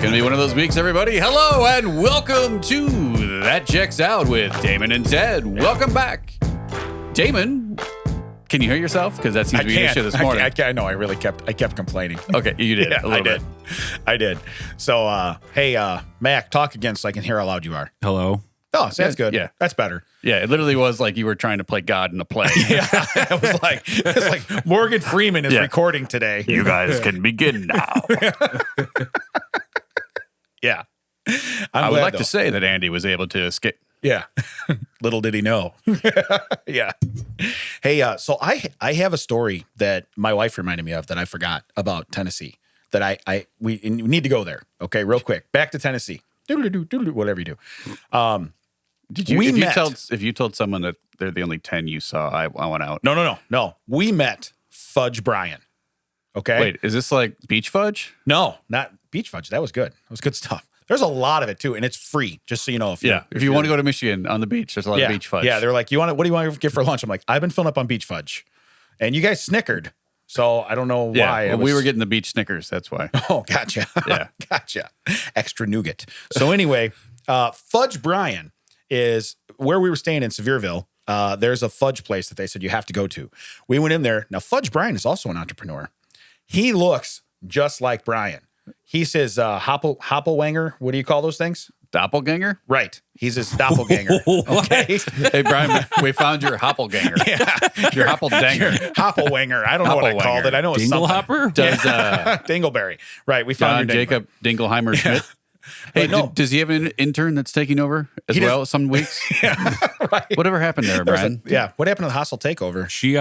Gonna be one of those weeks, everybody. Hello and welcome to That Checks Out with Damon and Ted. Welcome back. Damon, can you hear yourself? Because that seems to be an issue this morning. I know. I kept complaining. Okay, you did. Yeah, I did. So, hey, Mac, talk again so I can hear how loud you are. Hello. Oh, so that's good. Yeah. That's better. Yeah, it literally was like you were trying to play God in a play. Yeah, it was like Morgan Freeman is recording today. You guys can begin now. Yeah. I would like to say that Andy was able to escape. Yeah. Little did he know. Yeah. Hey, so I have a story that my wife reminded me of that I forgot about Tennessee. That we need to go there. Okay, real quick. Back to Tennessee. Doodle-doo, whatever you do. If you told someone that they're the only 10 you saw, I went out. No. We met Fudge Brian. Okay. Wait, is this like beach fudge? No, not beach fudge. That was good. That was good stuff. There's a lot of it too, and it's free. Just so you know, if you want to go to Michigan on the beach, there's a lot of beach fudge. Yeah, they're like, what do you want to get for lunch? I'm like, I've been filling up on beach fudge, and you guys snickered. So I don't know why. Well, we were getting the beach Snickers. That's why. Oh, gotcha. Yeah, gotcha. Extra nougat. So anyway, Fudge Brian is where we were staying in Sevierville. There's a fudge place that they said you have to go to. We went in there. Now, Fudge Brian is also an entrepreneur. He looks just like Brian. He says Hoppelwanger. What do you call those things? Doppelganger? Right. He's his doppelganger. Okay. Hey, Brian, we found your Hoppelganger. Yeah. Your Hoppeldanger. Hoppelwanger. I don't know what I called it. I know it's Dinglehopper? Dingleberry. Right. We found your Jacob Dingleheimer Schmidt. Hey, no. Does he have an intern that's taking over as well some weeks? Yeah, right. Whatever happened there, Brian? What happened to the hostile takeover? She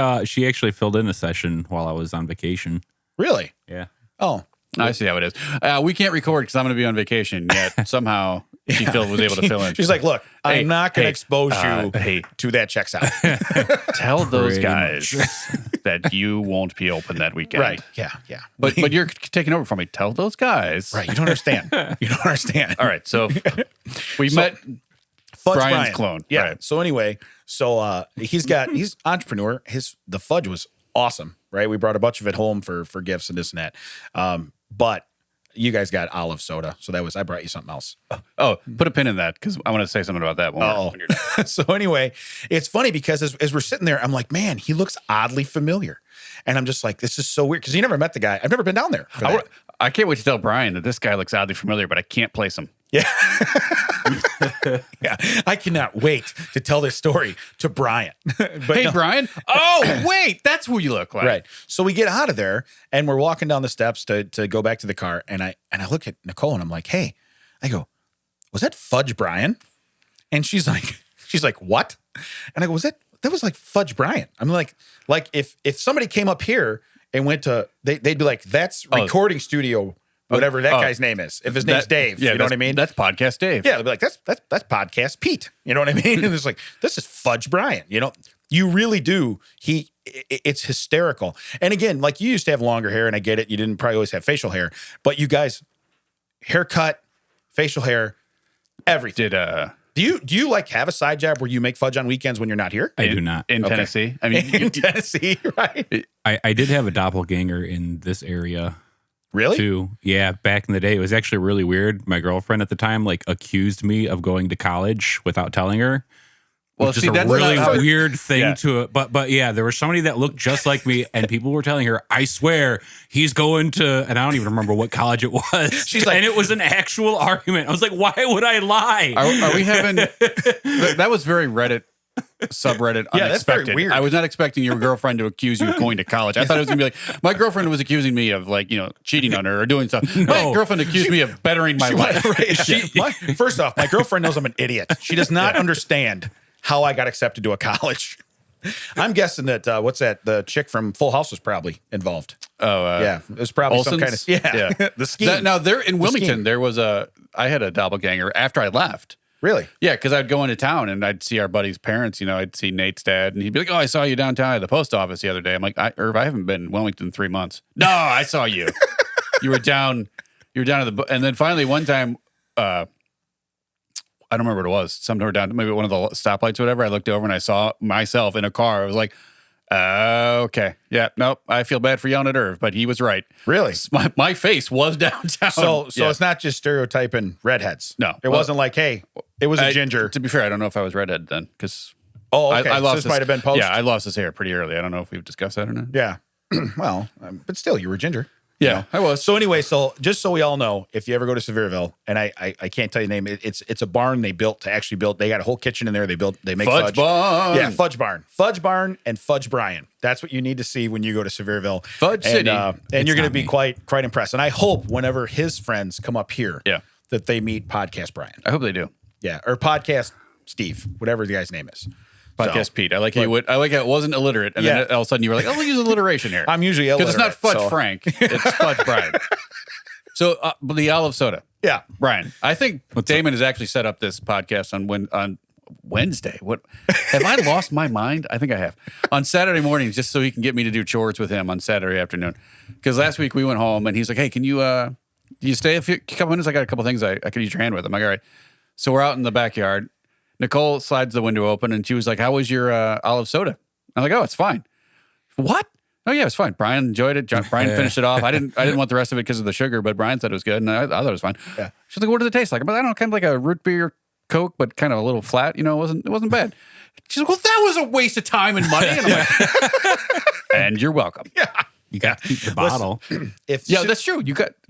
actually filled in a session while I was on vacation. Really? Yeah. Oh. I see how it is. We can't record because I'm going to be on vacation, yet somehow was able to fill in. She's like, look, I'm not going to expose you to that checks out. Tell those guys that you won't be open that weekend. Right. Yeah. But you're taking over for me. Tell those guys. Right. You don't understand. All right. So we met Fudge Brian's Brian. clone. Yeah. Right. So anyway, he's entrepreneur. The fudge was awesome, right? We brought a bunch of it home for gifts and this and that. But you guys got olive soda, so I brought you something else. Oh, put a pin in that because I want to say something about that when you're done. So anyway, it's funny because as we're sitting there, I'm like, man, he looks oddly familiar, and I'm just like, this is so weird because you never met the guy. I've never been down there. I can't wait to tell Brian that this guy looks oddly familiar, but I can't place him. Yeah. Yeah. I cannot wait to tell this story to Brian. But Brian. Oh, wait, that's who you look like. Right. So we get out of there and we're walking down the steps to go back to the car. And I look at Nicole and I'm like, hey, I go, was that Fudge Brian? And she's like, what? And I go, that was like Fudge Brian. I'm like if somebody came up here and went to, they'd be like, that's recording studio, whatever that guy's name is. If his name's Dave, you know what I mean? That's Podcast Dave. Yeah, they'll be like, that's Podcast Pete. You know what I mean? And it's like, this is Fudge Brian. You know, you really do. It's hysterical. And again, like you used to have longer hair, and I get it. You didn't probably always have facial hair, but you guys, haircut, facial hair, everything. Do you like have a side job where you make fudge on weekends when you're not here? I do not. In Tennessee. I mean, in Tennessee, right? I did have a doppelganger in this area. Really? Too. Yeah, back in the day. It was actually really weird. My girlfriend at the time accused me of going to college without telling her. Well, which is a really weird thing to but yeah, there was somebody that looked just like me, and people were telling her, I swear he's going to, and I don't even remember what college it was. She's like, and it was an actual argument. I was like, why would I lie? Are we having that was very Reddit subreddit unexpected. That's very weird. I was not expecting your girlfriend to accuse you of going to college. I thought it was gonna be like, my girlfriend was accusing me of cheating on her or doing something. My girlfriend accused me of bettering my life. Right. First off, my girlfriend knows I'm an idiot. She does not understand how I got accepted to a college. I'm guessing that the chick from Full House was probably involved. Oh, yeah, it was probably Olsen's? some kind of the scheme. Now there in Wilmington, I had a doppelganger after I left. Really? Yeah, because I'd go into town and I'd see our buddy's parents. I'd see Nate's dad, and he'd be like, "Oh, I saw you downtown at the post office the other day." I'm like, "Irv, I haven't been in Wilmington in 3 months." No, I saw you. You were down at and then finally one time, I don't remember what it was. Somewhere down, maybe one of the stoplights or whatever. I looked over and I saw myself in a car. I was like, Okay. Yeah. Nope. I feel bad for yelling at Irv, but he was right. Really? My face was downtown. So it's not just stereotyping redheads. No. It wasn't like, hey, it was a ginger. To be fair, I don't know if I was redhead then because okay. I lost this might have been post. Yeah, I lost his hair pretty early. I don't know if we've discussed that or not. Yeah. Well, but still, you were ginger. Yeah, I was. So anyway, just so we all know, if you ever go to Sevierville, and I can't tell you the name, it's a barn they built to actually build. They got a whole kitchen in there. They make fudge barn. Yeah, Fudge barn and Fudge Brian. That's what you need to see when you go to Sevierville, Fudge City, and you're going to be quite impressed. And I hope whenever his friends come up here, that they meet Podcast Brian. I hope they do. Yeah, or Podcast Steve, whatever the guy's name is. Podcast Pete. I like how it wasn't illiterate, and then all of a sudden you were like, "Oh, we'll use alliteration here." I'm usually illiterate because it's not Fudge Frank, it's Fudge Brian. So the olive soda. Yeah, Brian. I think Damon has actually set up this podcast on Wednesday. What have I lost my mind? I think I have on Saturday mornings, just so he can get me to do chores with him on Saturday afternoon. Because last week we went home and he's like, "Hey, can you stay a couple minutes? I got a couple things I could use your hand with." I'm like, "All right." So we're out in the backyard. Nicole slides the window open and she was like, "How was your olive soda?" I'm like, "Oh, it's fine." What? "Oh yeah, it's fine." Brian enjoyed it. Brian finished it off. I didn't want the rest of it because of the sugar, but Brian said it was good, and I thought it was fine. Yeah. She's like, "What does it taste like?" I'm like, "I don't know, kind of like a root beer Coke, but kind of a little flat. It wasn't bad." She's like, "Well, that was a waste of time and money." And I'm like, "And you're welcome." Yeah. You got to keep the bottle. That's true.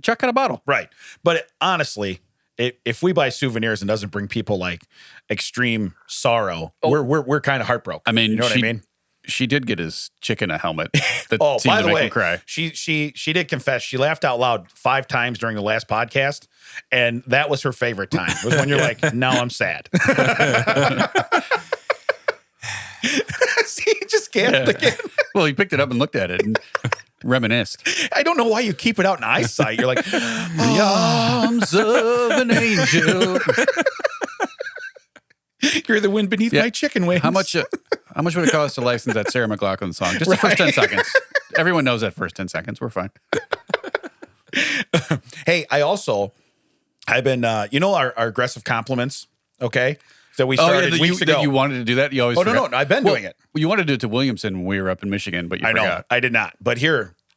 Chuck got a bottle, right? But honestly, if we buy souvenirs and doesn't bring people like extreme sorrow, we're kind of heartbroken. I mean, you know what I mean? She did get his chicken a helmet. That seemed by to the make way, him cry. She did confess. She laughed out loud 5 times during the last podcast, and that was her favorite time. It was when you're like, "Now I'm sad." See, he just gasped again. Well, he picked it up and looked at it and reminisced. I don't know why you keep it out in eyesight. You're like, "The arms of an angel." You're the wind beneath my chicken wings. How much would it cost to license that Sarah McLachlan song? Just the first 10 seconds. Everyone knows that first 10 seconds. We're fine. Hey, I've been, our aggressive compliments, okay? That we started weeks ago. You wanted to do that? You always forgot. No, I've been doing it. You wanted to do it to Williamson when we were up in Michigan, but you forgot. I know, I did not. But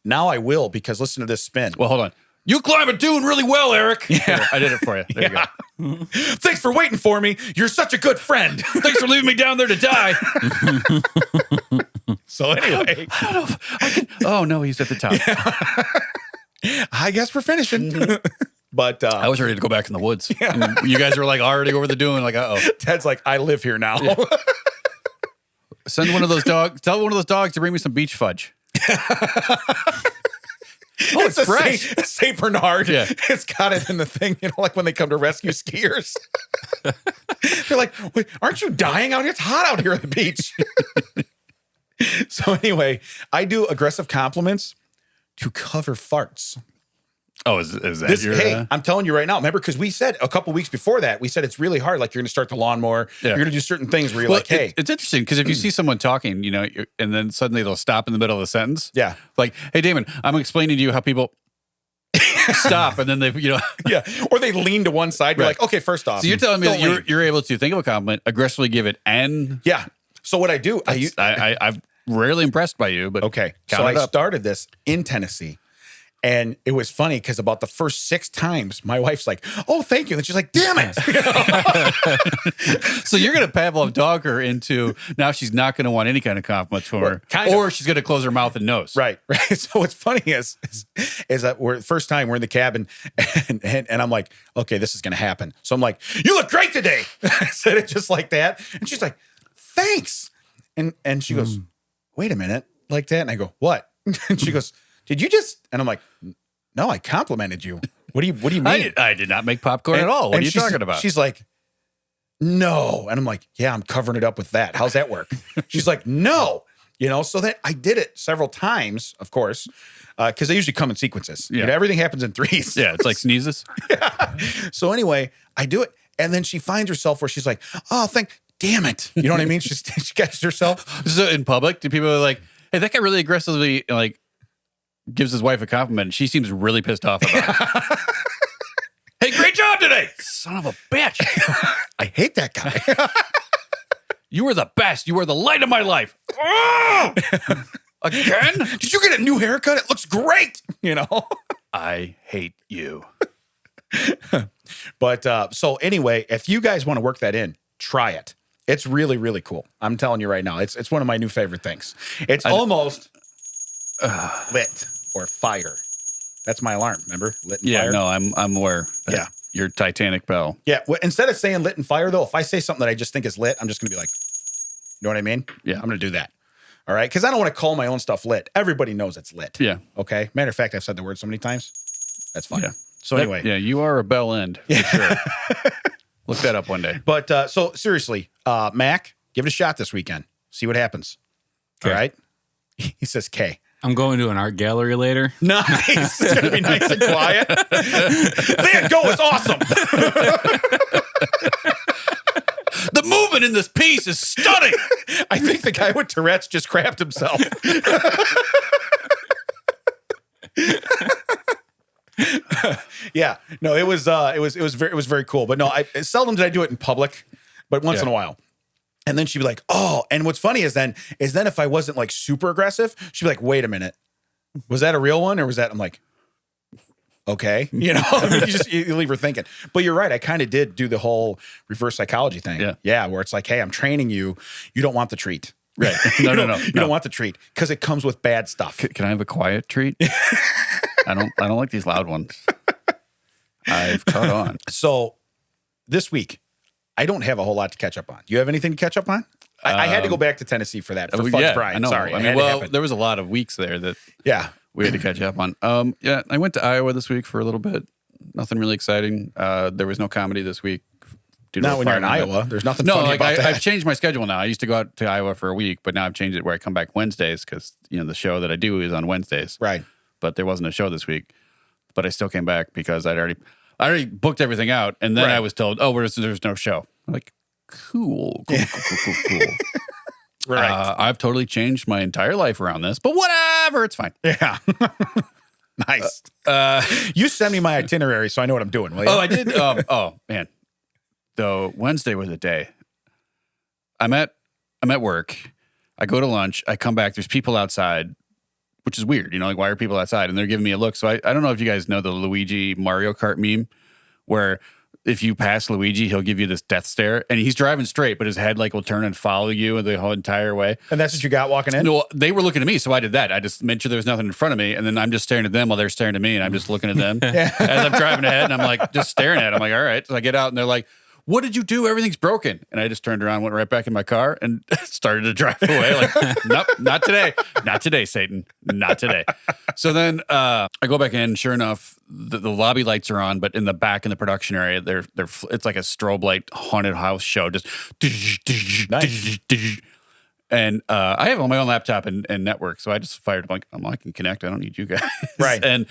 now I will, because listen to this spin. Well, hold on. "You climb it doing really well, Eric." Yeah, here, I did it for you. There you go. Thanks for waiting for me. You're such a good friend. Thanks for leaving me down there to die. So anyway. I don't know if I can. Oh, no, he's at the top. I guess we're finishing. But I was ready to go back in the woods. Yeah. And you guys were like already over the dune, like, uh-oh. Ted's like, "I live here now." Yeah. Tell one of those dogs to bring me some beach fudge. Oh, it's fresh. St. Bernard. Yeah. It's got it in the thing, like when they come to rescue skiers. They're like, "Wait, aren't you dying out here? It's hot out here on the beach." So anyway, I do aggressive compliments to cover farts. Oh, is that your... Hey, I'm telling you right now. Remember, because we said a couple weeks before that, we said it's really hard. Like, you're going to start the lawnmower. Yeah. You're going to do certain things where you're like, "Hey." It's interesting because if you see someone talking, and then suddenly they'll stop in the middle of the sentence. Yeah. Like, "Hey, Damon, I'm explaining to you how people stop." And then they, Yeah. Or they lean to one side. You're like, "Okay, first off." So you're telling me that you're able to think of a compliment, aggressively give it, and... Yeah. So what I do, I'm rarely impressed by you, but... Okay. So I started this in Tennessee. And it was funny because about the first 6 times, my wife's like, "Oh, thank you." And she's like, "Damn it." So you're going to Pavlov dog her into, now she's not going to want any kind of compliments from her. Or she's going to close her mouth and nose. Right. So what's funny is that first time we're in the cabin and I'm like, "Okay, this is going to happen." So I'm like, "You look great today." I said it just like that. And she's like, "Thanks." And she goes, "Wait a minute," like that. And I go, "What?" And she goes, "Did you just..." And I'm like, "No, I complimented you. What do you mean?" I did not make popcorn at all. What are you talking about? She's like, "No." And I'm like, "Yeah, I'm covering it up with that. How's that work?" She's like, "No." So that I did it several times, of course, because they usually come in sequences. Yeah. Everything happens in threes. Yeah, it's like sneezes. Yeah. So anyway, I do it. And then she finds herself where she's like, "Oh, damn it." You know what I mean? She catches herself. So in public, do people like, "Hey, that guy really aggressively, gives his wife a compliment, and she seems really pissed off about it." "Hey, great job today." "Son of a bitch." I hate that guy. You were the best. You were the light of my life. Again? Did you get a new haircut? It looks great. You know? I hate you. But so anyway, if you guys want to work that in, try it. It's really, really cool. I'm telling you right now. It's one of my new favorite things. It's almost lit or fire. That's my alarm. Remember? Lit and fire. Yeah, no, I'm aware. Yeah. Your Titanic bell. Yeah. Well, instead of saying lit and fire, though, if I say something that I just think is lit, I'm just going to be like, you know what I mean? Yeah. I'm going to do that. All right. Because I don't want to call my own stuff lit. Everybody knows it's lit. Yeah. Okay. Matter of fact, I've said the word so many times. That's fine. Yeah. So anyway. Yeah, you are a bell end for sure. Look that up one day. But so seriously, Mac, give it a shot this weekend. See what happens. Okay. All right. He says K. I'm going to an art gallery later. Nice. It's going to be nice and quiet. Van Gogh is awesome. The movement in this piece is stunning. I think the guy with Tourette's just crapped himself. Yeah. No, it was very cool. But no, seldom did I do it in public, but once in a while. And then she'd be like, "Oh," and what's funny is then if I wasn't like super aggressive, she'd be like, "Wait a minute, was that a real one or was that?" I'm like, "Okay," you know. I mean, you leave her thinking. But you're right. I kind of did do the whole reverse psychology thing. Yeah, where it's like, "Hey, I'm training you. You don't want the treat." Right? No. You don't want the treat because it comes with bad stuff. Can I have a quiet treat? I don't like these loud ones. I've caught on. So this week, I don't have a whole lot to catch up on. You have anything to catch up on? I had to go back to Tennessee for that. For Fudge Brian. I know. Sorry. I mean, there was a lot of weeks there that we had to catch up on. Yeah, I went to Iowa this week for a little bit. Nothing really exciting. There was no comedy this week. Not when you're in Iowa. There's nothing funny about that. I've changed my schedule now. I used to go out to Iowa for a week, but now I've changed it where I come back Wednesdays because the show that I do is on Wednesdays. Right. But there wasn't a show this week. But I still came back because I already booked everything out, and then I was told, "Oh, there's no show." I'm like, cool. Right. I've totally changed my entire life around this, but whatever, it's fine. Yeah. Nice. You send me my itinerary so I know what I'm doing, will you? Oh, I did. Oh, man. So Wednesday was a day. I'm at work. I go to lunch. I come back. There's people outside, which is weird. Like, why are people outside? And they're giving me a look. So I don't know if you guys know the Luigi Mario Kart meme where if you pass Luigi, he'll give you this death stare. And he's driving straight, but his head will turn and follow you the whole entire way. And that's what you got walking in? No, they were looking at me, so I did that. I just made sure there was nothing in front of me, and then I'm just staring at them while they're staring at me, and I'm just looking at them as I'm driving ahead, and I'm like just staring at them. I'm like, all right. So I get out, and they're like, "What did you do? Everything's broken." And I just turned around, went right back in my car, and started to drive away. Like, nope, not today. Not today, Satan. Not today. So then I go back in. Sure enough, the lobby lights are on, but in the back in the production area, it's like a strobe light haunted house show. Just nice. And I have on my own laptop and network, so I just fired. I'm like, I can connect. I don't need you guys. Right. And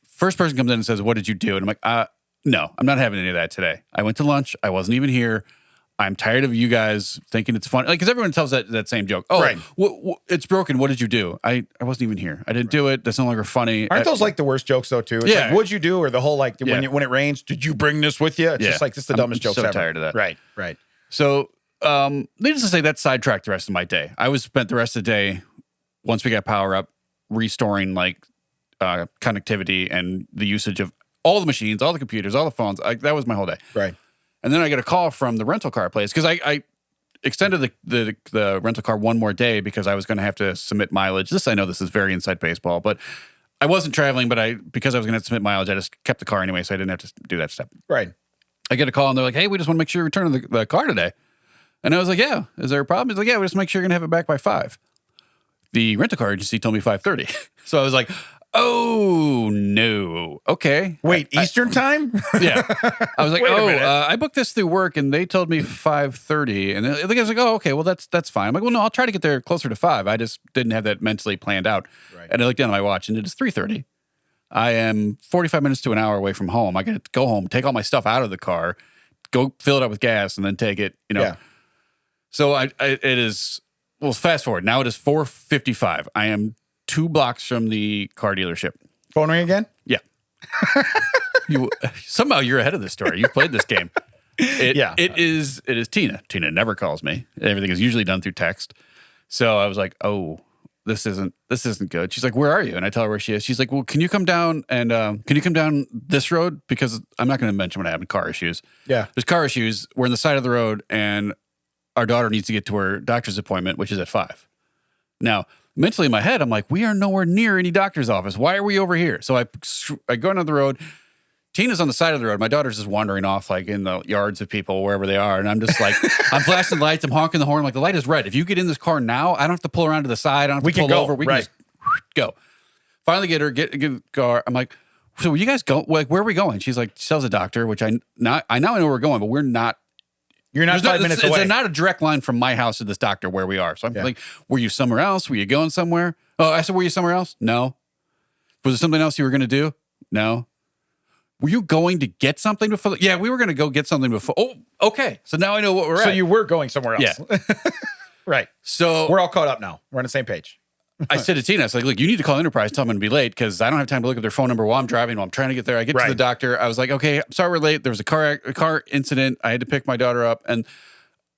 first person comes in and says, "What did you do?" And I'm like, no, I'm not having any of that today. I went to lunch. I wasn't even here. I'm tired of you guys thinking it's funny. Like, because everyone tells that same joke. Oh, right. It's broken. What did you do? I wasn't even here. I didn't do it. That's no longer funny. Aren't those like the worst jokes though too? It's like, what'd you do? Or the whole like when it rains, did you bring this with you? It's just like, it's the dumbest jokes ever. I'm so tired of that. Right. So needless to say, that sidetracked the rest of my day. I spent the rest of the day, once we got power up, restoring like connectivity and the usage of all the machines, all the computers, all the phones. That was my whole day. Right. And then I get a call from the rental car place because I extended the rental car one more day because I was going to have to submit mileage. I know this is very inside baseball, but I wasn't traveling, but because I was going to submit mileage, I just kept the car anyway, so I didn't have to do that step. Right. I get a call and they're like, "Hey, we just want to make sure you're returning the car today." And I was like, "Yeah, is there a problem?" He's like, "Yeah, we just make sure you're going to have it back by 5. The rental car agency told me 5:30. So I was like, "Oh, no. Okay." Wait, Eastern time? Yeah. I was like, I booked this through work and they told me 5:30. And the guy's like, "Oh, okay, well, that's fine." I'm like, "Well, no, I'll try to get there closer to 5. I just didn't have that mentally planned out." Right. And I looked down at my watch and it is 3:30. I am 45 minutes to an hour away from home. I got to go home, take all my stuff out of the car, go fill it up with gas, and then take it, Yeah. So it is, well, fast forward. Now it is 4:55. I am 2 blocks from the car dealership. Phone ring again? Yeah. Somehow you're ahead of the story. You've played this game. It is Tina. Tina never calls me. Everything is usually done through text. So I was like, oh, this isn't good. She's like, where are you? And I tell her where she is. She's like, well, can you come down this road? Because I'm not going to mention what happened, car issues. Yeah. There's car issues. We're on the side of the road and our daughter needs to get to her doctor's appointment, which is at 5. Now, mentally in my head, I'm like, we are nowhere near any doctor's office. Why are we over here? So I go down the road. Tina's on the side of the road. My daughter's just wandering off like in the yards of people, wherever they are. And I'm just like, I'm flashing lights. I'm honking the horn. I'm like, the light is red. If you get in this car now, I don't have to pull around to the side. I don't have to pull over. We can just go. Finally get the car. I'm like, so you guys go? Like, where are we going? She's like, she tells the doctor, which I now know where we're going, but we're not. You're not 5 minutes away. It's not a direct line from my house to this doctor where we are. So I'm like, were you somewhere else? Were you going somewhere? Oh, I said, were you somewhere else? No. Was there something else you were going to do? No. Were you going to get something before? Yeah, we were going to go get something before. Oh, okay. So now I know what we're at. So you were going somewhere else. Yeah. Right. So we're all caught up now. We're on the same page. I said to Tina, I was like, look, you need to call Enterprise, tell them I'm going to be late because I don't have time to look at their phone number while I'm driving, while I'm trying to get there. I get to the doctor. I was like, okay, I'm sorry we're late. There was a car incident. I had to pick my daughter up,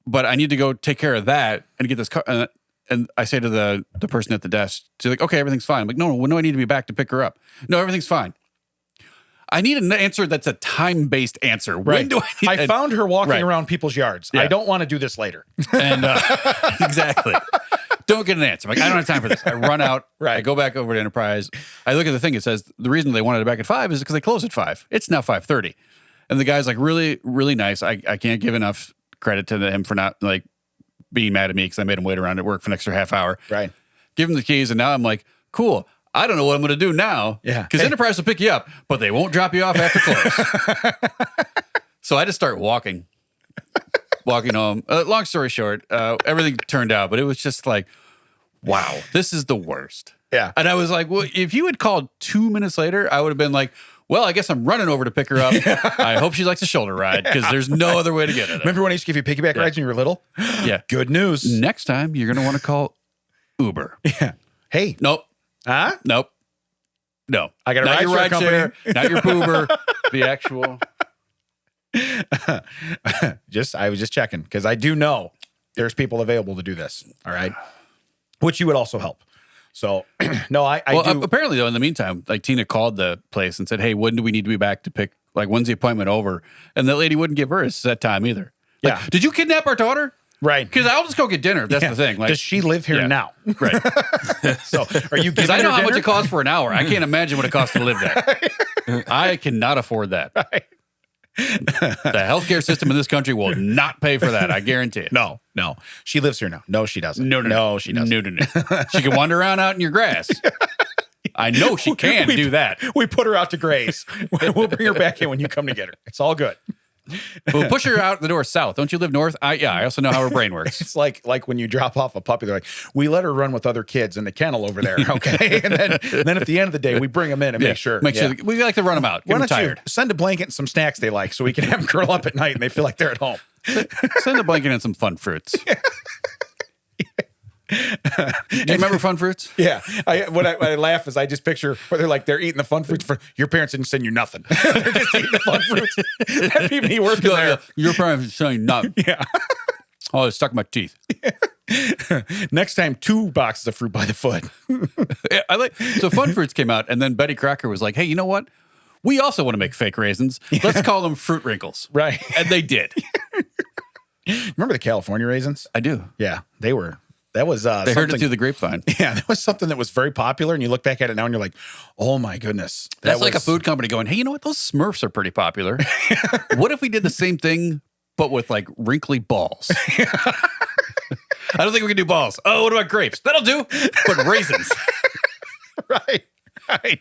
but I need to go take care of that and get this car. And I say to the person at the desk, she's like, okay, everything's fine. I'm like, no, I need to be back to pick her up. No, everything's fine. I need an answer that's a time-based answer. Right. When do I found her walking around people's yards. Yeah. I don't want to do this later. And exactly. Don't get an answer. I'm like, I don't have time for this. I run out. I go back over to Enterprise. I look at the thing. It says the reason they wanted it back at 5 is because they close at 5. It's now 5:30. And the guy's like really, really nice. I can't give enough credit to him for not like being mad at me because I made him wait around at work for an extra half hour. Right. Give him the keys. And now I'm like, cool. I don't know what I'm going to do now. Yeah. Because Enterprise will pick you up, but they won't drop you off after close. So I just start walking home. Long story short, everything turned out, but it was just like, wow, this is the worst. Yeah. And I was like, well, if you had called 2 minutes later, I would have been like, well, I guess I'm running over to pick her up. I hope she likes a shoulder ride because there's no other way to get it. Remember when I used to give you piggyback rides when you were little? Yeah. Good news. Next time, you're going to want to call Uber. Yeah. Hey. Nope. Huh? Nope. No. I got a not your ride share, not your Uber, the actual. I was just checking because I do know there's people available to do this. All right. Which you would also help. So, no, I do. Apparently, though, in the meantime, like Tina called the place and said, hey, when do we need to be back to pick, like, when's the appointment over? And the lady wouldn't give her a set time either. Like, yeah. Did you kidnap our daughter? Right. Because I'll just go get dinner. That's the thing. Like, does she live here now? Right. So, are you giving Because I know how dinner? much it costs for an hour. I can't imagine what it costs to live there. I cannot afford that. Right. The healthcare system in this country will not pay for that. I guarantee it. No. She lives here now. No, she doesn't. No, she doesn't. No. She can wander around out in your grass. I know she can do that. We put her out to graze. We'll bring her back in when you come to get her. It's all good. We'll push her out the door south. Don't you live north? I also know how her brain works. It's like when you drop off a puppy, they're like, we let her run with other kids in the kennel over there, okay? and then at the end of the day, we bring them in and make sure we like to run them out. Why Get them don't you tired. send a blanket and some snacks they like so we can have them curl up at night and they feel like they're at home. Send a blanket and some fun fruits. Do you remember fun fruits? Yeah. When I laugh is I just picture where they're eating the fun fruits for your parents didn't send you nothing. They're just eating the fun fruits. That'd be me working there. Your parents didn't send you nothing. Yeah. Oh, it stuck in my teeth. Next time, 2 boxes of fruit by the foot. So Fun Fruits came out, and then Betty Crocker was like, hey, you know what? We also want to make fake raisins. Let's call them fruit wrinkles. Right. And they did. Remember the California raisins? I do. Yeah, they were. That was they heard it through the grapevine. Yeah, that was something that was very popular, and you look back at it now, and you're like, "Oh my goodness!" That's like a food company going, "Hey, you know what? Those Smurfs are pretty popular. What if we did the same thing, but with like wrinkly balls?" I don't think we can do balls. Oh, what about grapes? That'll do. But raisins, right?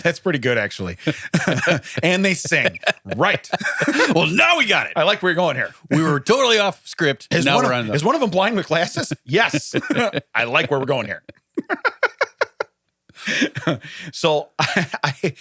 That's pretty good, actually. And they sing. Right. Well, now we got it. I like where you're going here. We were totally off script. Is one of them blind with glasses? Yes. I like where we're going here. So I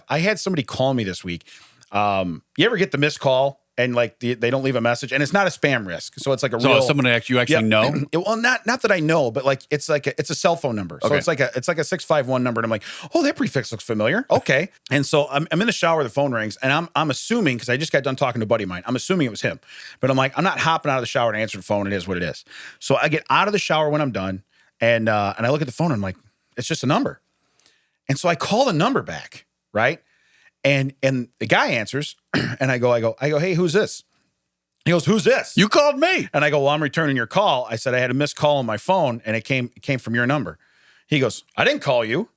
had somebody call me this week. You ever get the missed call and like they don't leave a message, and it's not a spam risk. So it's like a so real someone you actually know. Well, not that I know, but like it's a cell phone number. So Okay. it's like a 651 number, and I'm like, oh, that prefix looks familiar. Okay, and so I'm in the shower, the phone rings, and I'm assuming, because I just got done talking to a buddy of mine, I'm assuming it was him, but I'm like, I'm not hopping out of the shower to answer the phone. It is what it is. So I get out of the shower when I'm done, and I look at the phone, and I'm like, it's just a number, and so I call the number back, right, and the guy answers, and I go, hey, who's this? He goes, who's this? You called me. And I go, well, I'm returning your call. I said, I had a missed call on my phone, and it came from your number. He goes, I didn't call you.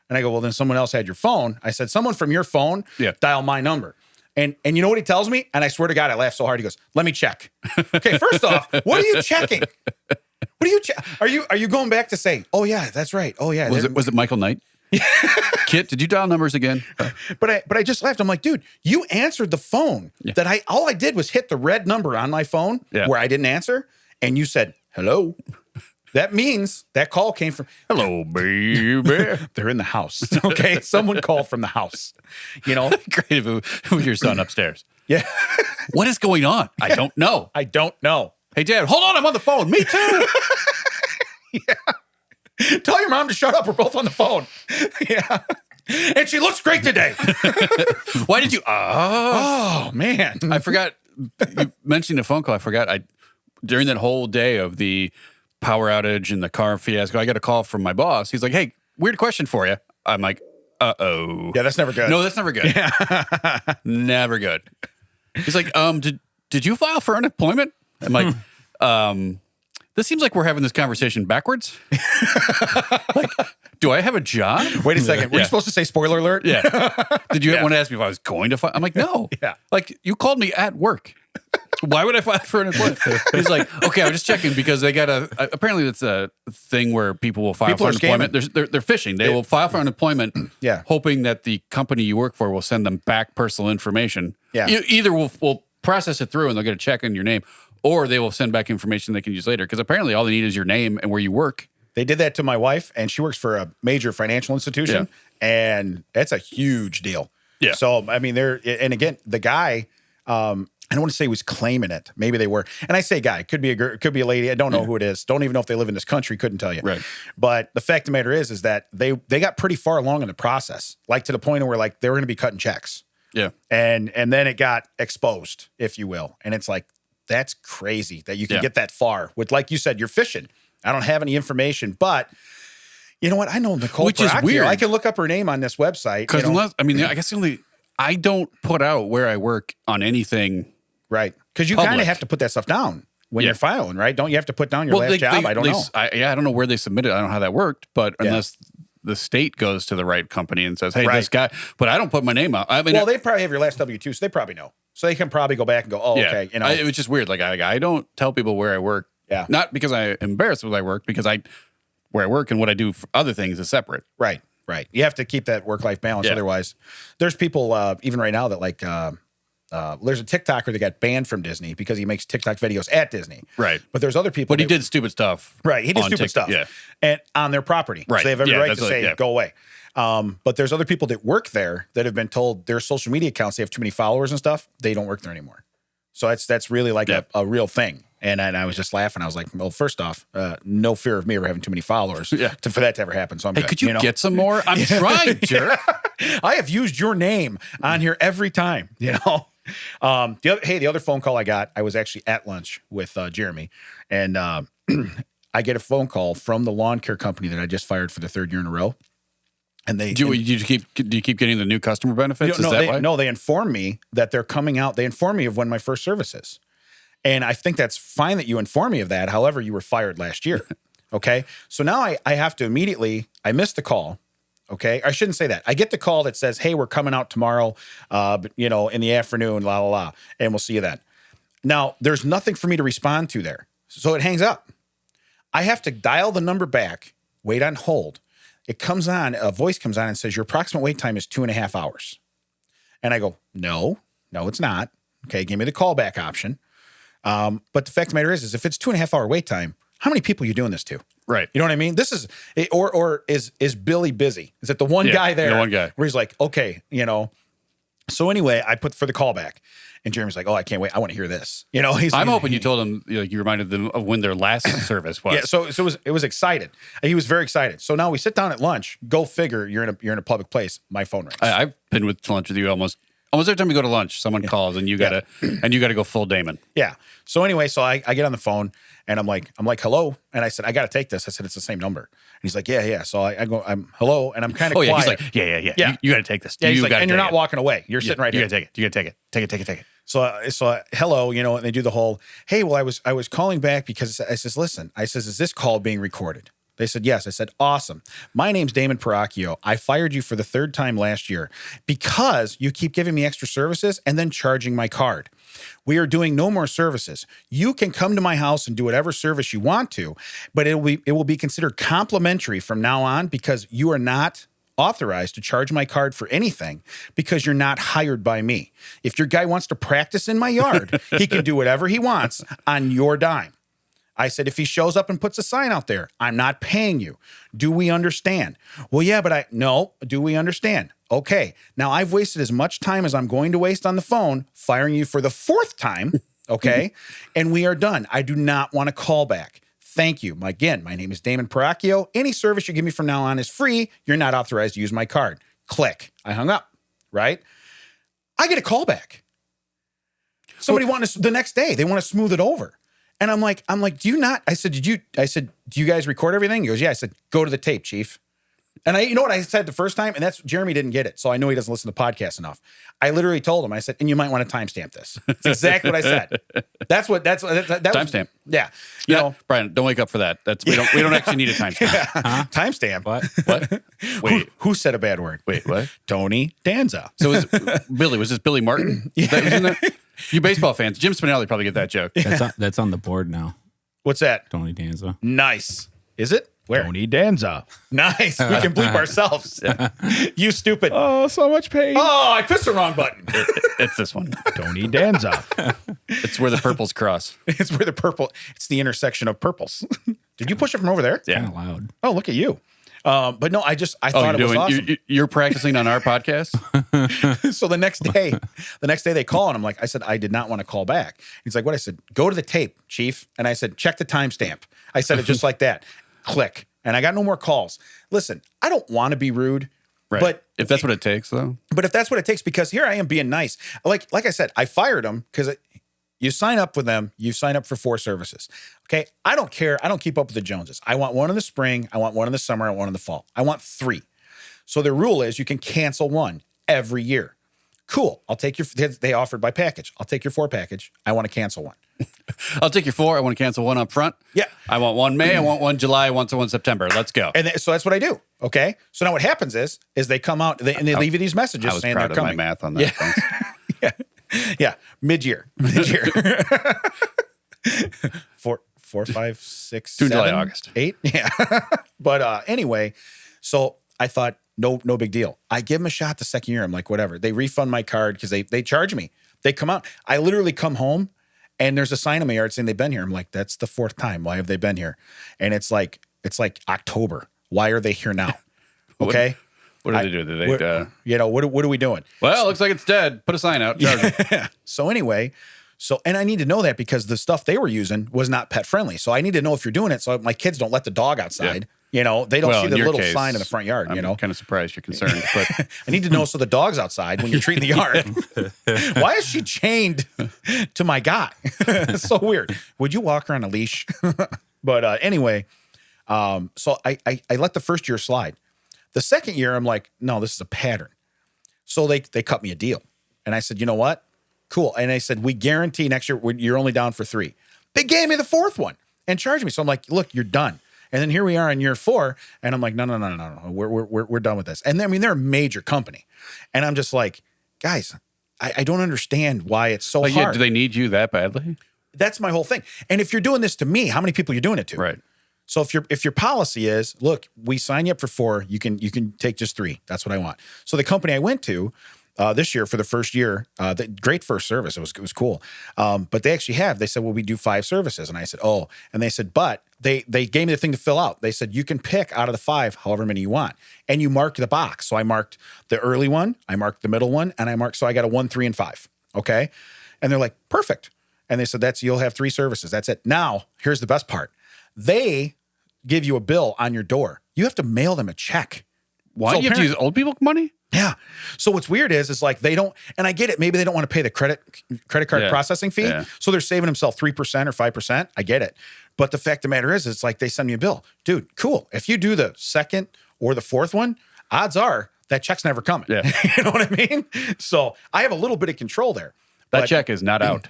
And I go, well, then someone else had your phone. I said, someone from your phone dial my number. And you know what he tells me? And I swear to God, I laughed so hard. He goes, let me check. Okay, first off, what are you checking? What are you Are you going back to say, oh yeah, that's right. Oh yeah. Was it Michael Knight? Kit, did you dial numbers again? But I just laughed. I'm like, dude, you answered the phone. That all I did was hit the red number on my phone where I didn't answer, and you said hello. That means that call came from hello, baby. They're in the house. Okay, someone called from the house. You know, Great if it was your son upstairs. Yeah. What is going on? I don't know. I don't know. Hey, Dad, hold on. I'm on the phone. Me too. Tell your mom to shut up. We're both on the phone. Yeah. And she looks great today. Why did you? Oh, man. I forgot. You mentioned a phone call. I forgot. During that whole day of the power outage and the car fiasco, I got a call from my boss. He's like, hey, weird question for you. I'm like, uh-oh. Yeah, that's never good. No, that's never good. Yeah. Never good. He's like, did you file for unemployment? I'm like, this seems like we're having this conversation backwards. Like, do I have a job? Wait a second. Were you supposed to say spoiler alert? Yeah. Did you want to ask me if I was going to file? I'm like, no. Yeah. Like, you called me at work. Why would I file for unemployment? He's like, okay, I'm just checking because they got apparently it's a thing where people will file for unemployment. They're phishing. They will file for unemployment, hoping that the company you work for will send them back personal information. Yeah. Either we'll process it through and they'll get a check on your name, or they will send back information they can use later. Because apparently all they need is your name and where you work. They did that to my wife, and she works for a major financial institution, and that's a huge deal. Yeah. So, I mean, and again, the guy, I don't want to say he was claiming it. Maybe they were. And I say guy, could be a girl, could be a lady. I don't know who it is. Don't even know if they live in this country. Couldn't tell you. Right. But the fact of the matter is that they got pretty far along in the process, like to the point where like they were going to be cutting checks. Yeah. And then it got exposed, if you will. And it's like, that's crazy that you can get that far with, like you said, you're fishing. I don't have any information, but you know what? I know Nicole, which is weird. I can look up her name on this website. Because I guess I don't put out where I work on anything. Right. Because you kind of have to put that stuff down when you're filing, right? Don't you have to put down your last job? I don't know. I don't know where they submitted. I don't know how that worked, but unless the state goes to the right company and says, hey, this guy, but I don't put my name out. I mean, well, they probably have your last W-2, so they probably know. So they can probably go back and go, oh, okay. You know, it was just weird. Like I don't tell people where I work. Yeah. Not because I'm embarrassed where I work, because where I work and what I do for other things is separate. Right. Right. You have to keep that work-life balance. Otherwise, there's people even right now that like, there's a TikToker that got banned from Disney because he makes TikTok videos at Disney. Right. But there's other people. But he did stupid stuff. Right. He did stupid stuff. Yeah. And on their property. Right. So they have every right to say, go away. But there's other people that work there that have been told their social media accounts, they have too many followers and stuff. They don't work there anymore. So that's really like a real thing. And I was just laughing. I was like, well, first off, no fear of me ever having too many followers for that to ever happen. So I'm good. Could you get some more? I'm trying, jerk. I have used your name on here every time, you know? The other phone call I got, I was actually at lunch with Jeremy, and I get a phone call from the lawn care company that I just fired for the third year in a row. And do you keep getting the new customer benefits? They inform me that they're coming out. They inform me of when my first service is. And I think that's fine that you inform me of that. However, you were fired last year. Okay. So now I have to immediately, I missed the call. Okay. I shouldn't say that. I get the call that says, hey, we're coming out tomorrow, in the afternoon, la, la, la. And we'll see you then. Now there's nothing for me to respond to there. So it hangs up. I have to dial the number back, wait on hold. It comes on, a voice comes on and says, your approximate wait time is 2.5 hours. And I go, no, it's not. Okay. Give me the callback option. But the fact of the matter is if it's 2.5 hour wait time, how many people are you doing this to? Right. You know what I mean? This is, or is Billy busy? Is it the one guy there? The one guy. Where he's like, okay, So anyway, I put for the callback, and Jeremy's like, "Oh, I can't wait! I want to hear this." You know, I'm hoping you told him, you reminded them of when their last service was. Yeah, so it was excited. He was very excited. So now we sit down at lunch. Go figure. You're in a public place. My phone rings. I've been with lunch with you almost every time we go to lunch. Someone calls and you gotta go full Damon. Yeah. So anyway, so I get on the phone and I'm like, hello, and I said, I got to take this. I said, it's the same number. And he's like, yeah. So I go, I'm hello, and I'm kind of quiet. He's like, yeah. You got to take this. Yeah, he's like, and you're not walking away. You're sitting right here. You got to take it. You got to take it. So hello, and they do the whole, hey, well, I was calling back because I says, listen, is this call being recorded? They said, yes. I said, awesome. My name's Damon Paracchio. I fired you for the 3rd time last year because you keep giving me extra services and then charging my card. We are doing no more services. You can come to my house and do whatever service you want to, but it will be considered complimentary from now on because you are not authorized to charge my card for anything because you're not hired by me. If your guy wants to practice in my yard, he can do whatever he wants on your dime. I said, if he shows up and puts a sign out there, I'm not paying you. Do we understand? Well, yeah, but no, do we understand? Okay. Now I've wasted as much time as I'm going to waste on the phone, firing you for the 4th time. Okay. And we are done. I do not want a call back. Thank you. Again, my name is Damon Paracchio. Any service you give me from now on is free. You're not authorized to use my card. Click. I hung up, right? I get a call back. Somebody wanted to, the next day, they want to smooth it over. And I'm like, do you not? I said, do you guys record everything? He goes, yeah. I said, go to the tape, chief. And you know what I said the first time? And that's Jeremy didn't get it. So I know he doesn't listen to podcasts enough. I literally told him, I said, and you might want to timestamp this. That's exactly what I said. That Timestamp. Yeah. You know, Brian, don't wake up for that. We don't actually need a timestamp. Yeah. Huh? Timestamp. What? Wait. Who said a bad word? Wait, what? Tony Danza. So was this Billy Martin? Yeah. You baseball fans, Jim Spinelli probably get that joke. That's on the board now. What's that? Tony Danza. Nice. Is it? Where? Tony Danza. Nice. We can bleep ourselves. You stupid. Oh, so much pain. Oh, I pressed the wrong button. It's this one. Tony Danza. It's where the purples cross. It's where the purple, it's the intersection of purples. Did you push it from over there? Yeah. Kind of loud. Oh, look at you. But no, I thought it was awesome. You're practicing on our podcast? So the next day they call and I said, I did not want to call back. He's like, what? I said, go to the tape, chief. And I said, check the timestamp. I said it just like that. Click. And I got no more calls. Listen, I don't want to be rude, right. But if that's what it takes, though. But if that's what it takes, because here I am being nice. Like I said, I fired him because you sign up with them, you sign up for 4 services. Okay. I don't care. I don't keep up with the Joneses. I want one in the spring. I want one in the summer. I want one in the fall. I want 3. So the rule is you can cancel one every year. Cool. I'll take they offered by package. I'll take your 4 package. I want to cancel one. I'll take your 4. I want to cancel one up front. Yeah. I want one May. I want one July. I want one September. Let's go. And so that's what I do. Okay. So now what happens is they come out and they leave you these messages saying they're coming. I was proud of my math on that. Yeah. Yeah. Mid-year. 4, 5, 6, June, 7, July, August. 8. Yeah. But anyway, so I thought, no big deal. I give them a shot the second year. I'm like, whatever. They refund my card because they charge me. They come out. I literally come home and there's a sign in my yard saying they've been here. I'm like, that's the 4th time. Why have they been here? And it's like October. Why are they here now? Okay. What do they do? Do they, what are we doing? Well, it looks like it's dead. Put a sign out. So anyway, and I need to know that because the stuff they were using was not pet friendly. So I need to know if you're doing it so my kids don't let the dog outside. Yeah. They don't see the little sign in the front yard. I'm kind of surprised you're concerned. But I need to know so the dog's outside when you're treating the yard. Why is she chained to my guy? It's so weird. Would you walk her on a leash? But anyway, so I let the first year slide. The second year, I'm like, no, this is a pattern. So they cut me a deal. And I said, you know what? Cool. And I said, we guarantee next year you're only down for 3. They gave me the 4th one and charged me. So I'm like, look, you're done. And then here we are in year 4, and I'm like, no, we're done with this. And then, they're a major company, and I'm just like, guys, I don't understand why it's so hard. Yeah, do they need you that badly? That's my whole thing. And if you're doing this to me, how many people are you doing it to? Right. So if your policy is, look, we sign you up for 4, you can take just 3. That's what I want. So the company I went to, this year for the first year. Great first service. It was cool. But they actually they said, well, we do 5 services. And I said, oh, and they said, but they gave me the thing to fill out. They said, you can pick out of the 5, however many you want. And you mark the box. So I marked the early one, I marked the middle one, and so I got a 1, 3, and 5. Okay. And they're like, perfect. And they said, you'll have 3 services. That's it. Now, here's the best part. They give you a bill on your door. You have to mail them a check. Why? So You have to use old people money? Yeah. So what's weird is like they don't, and I get it. Maybe they don't want to pay the credit card processing fee. Yeah. So they're saving themselves 3% or 5%. I get it. But the fact of the matter is, it's like they send me a bill. Dude, cool. If you do the 2nd or the 4th one, odds are that check's never coming. Yeah. You know what I mean? So I have a little bit of control there. That check is not out.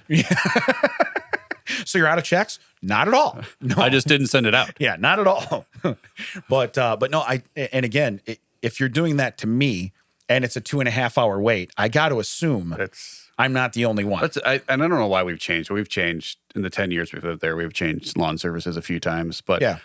So you're out of checks? Not at all. No. I just didn't send it out. Yeah, not at all. But no, and again, if you're doing that to me and it's a 2.5 hour wait, I got to assume I'm not the only one. And I don't know why we've changed. We've changed in the 10 years we've lived there. We've changed lawn services a few times, but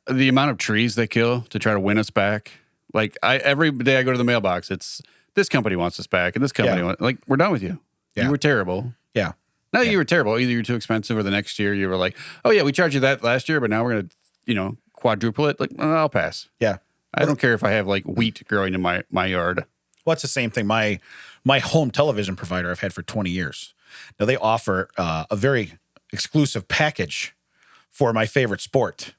the amount of trees they kill to try to win us back. Like every day I go to the mailbox, it's this company wants us back and this company wants, like, we're done with you. Yeah. You were terrible. Yeah. No, you were terrible. Either you're too expensive or the next year you were like, oh yeah, we charged you that last year, but now we're going to, quadruple it. Like, I'll pass. Yeah. I don't care if I have like wheat growing in my yard. Well, it's the same thing. My home television provider I've had for 20 years. Now they offer a very exclusive package for my favorite sport.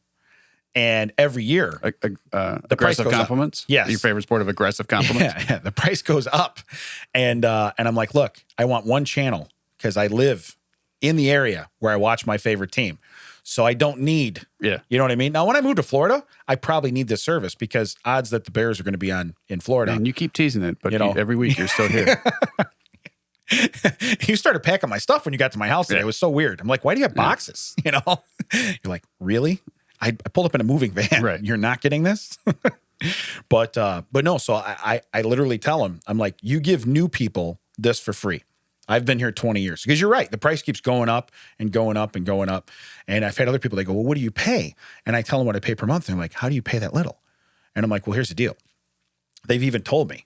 And every year, the Aggressive price goes compliments? Up. Yes. Your favorite sport of aggressive compliments? Yeah, the price goes up. And I'm like, look, I want one channel because I live in the area where I watch my favorite team. So I don't need, you know what I mean? Now, when I move to Florida, I probably need this service because odds that the Bears are going to be in Florida. And you keep teasing it, but every week you're still here. You started packing my stuff when you got to my house today. It was so weird. I'm like, why do you have boxes? You're like, really? I pulled up in a moving van. Right. You're not getting this? But no. So I literally tell them, I'm like, you give new people this for free. I've been here 20 years because you're right. The price keeps going up and going up and going up. And I've had other people, they go, well, what do you pay? And I tell them what I pay per month. And they're like, how do you pay that little? And I'm like, well, here's the deal. They've even told me,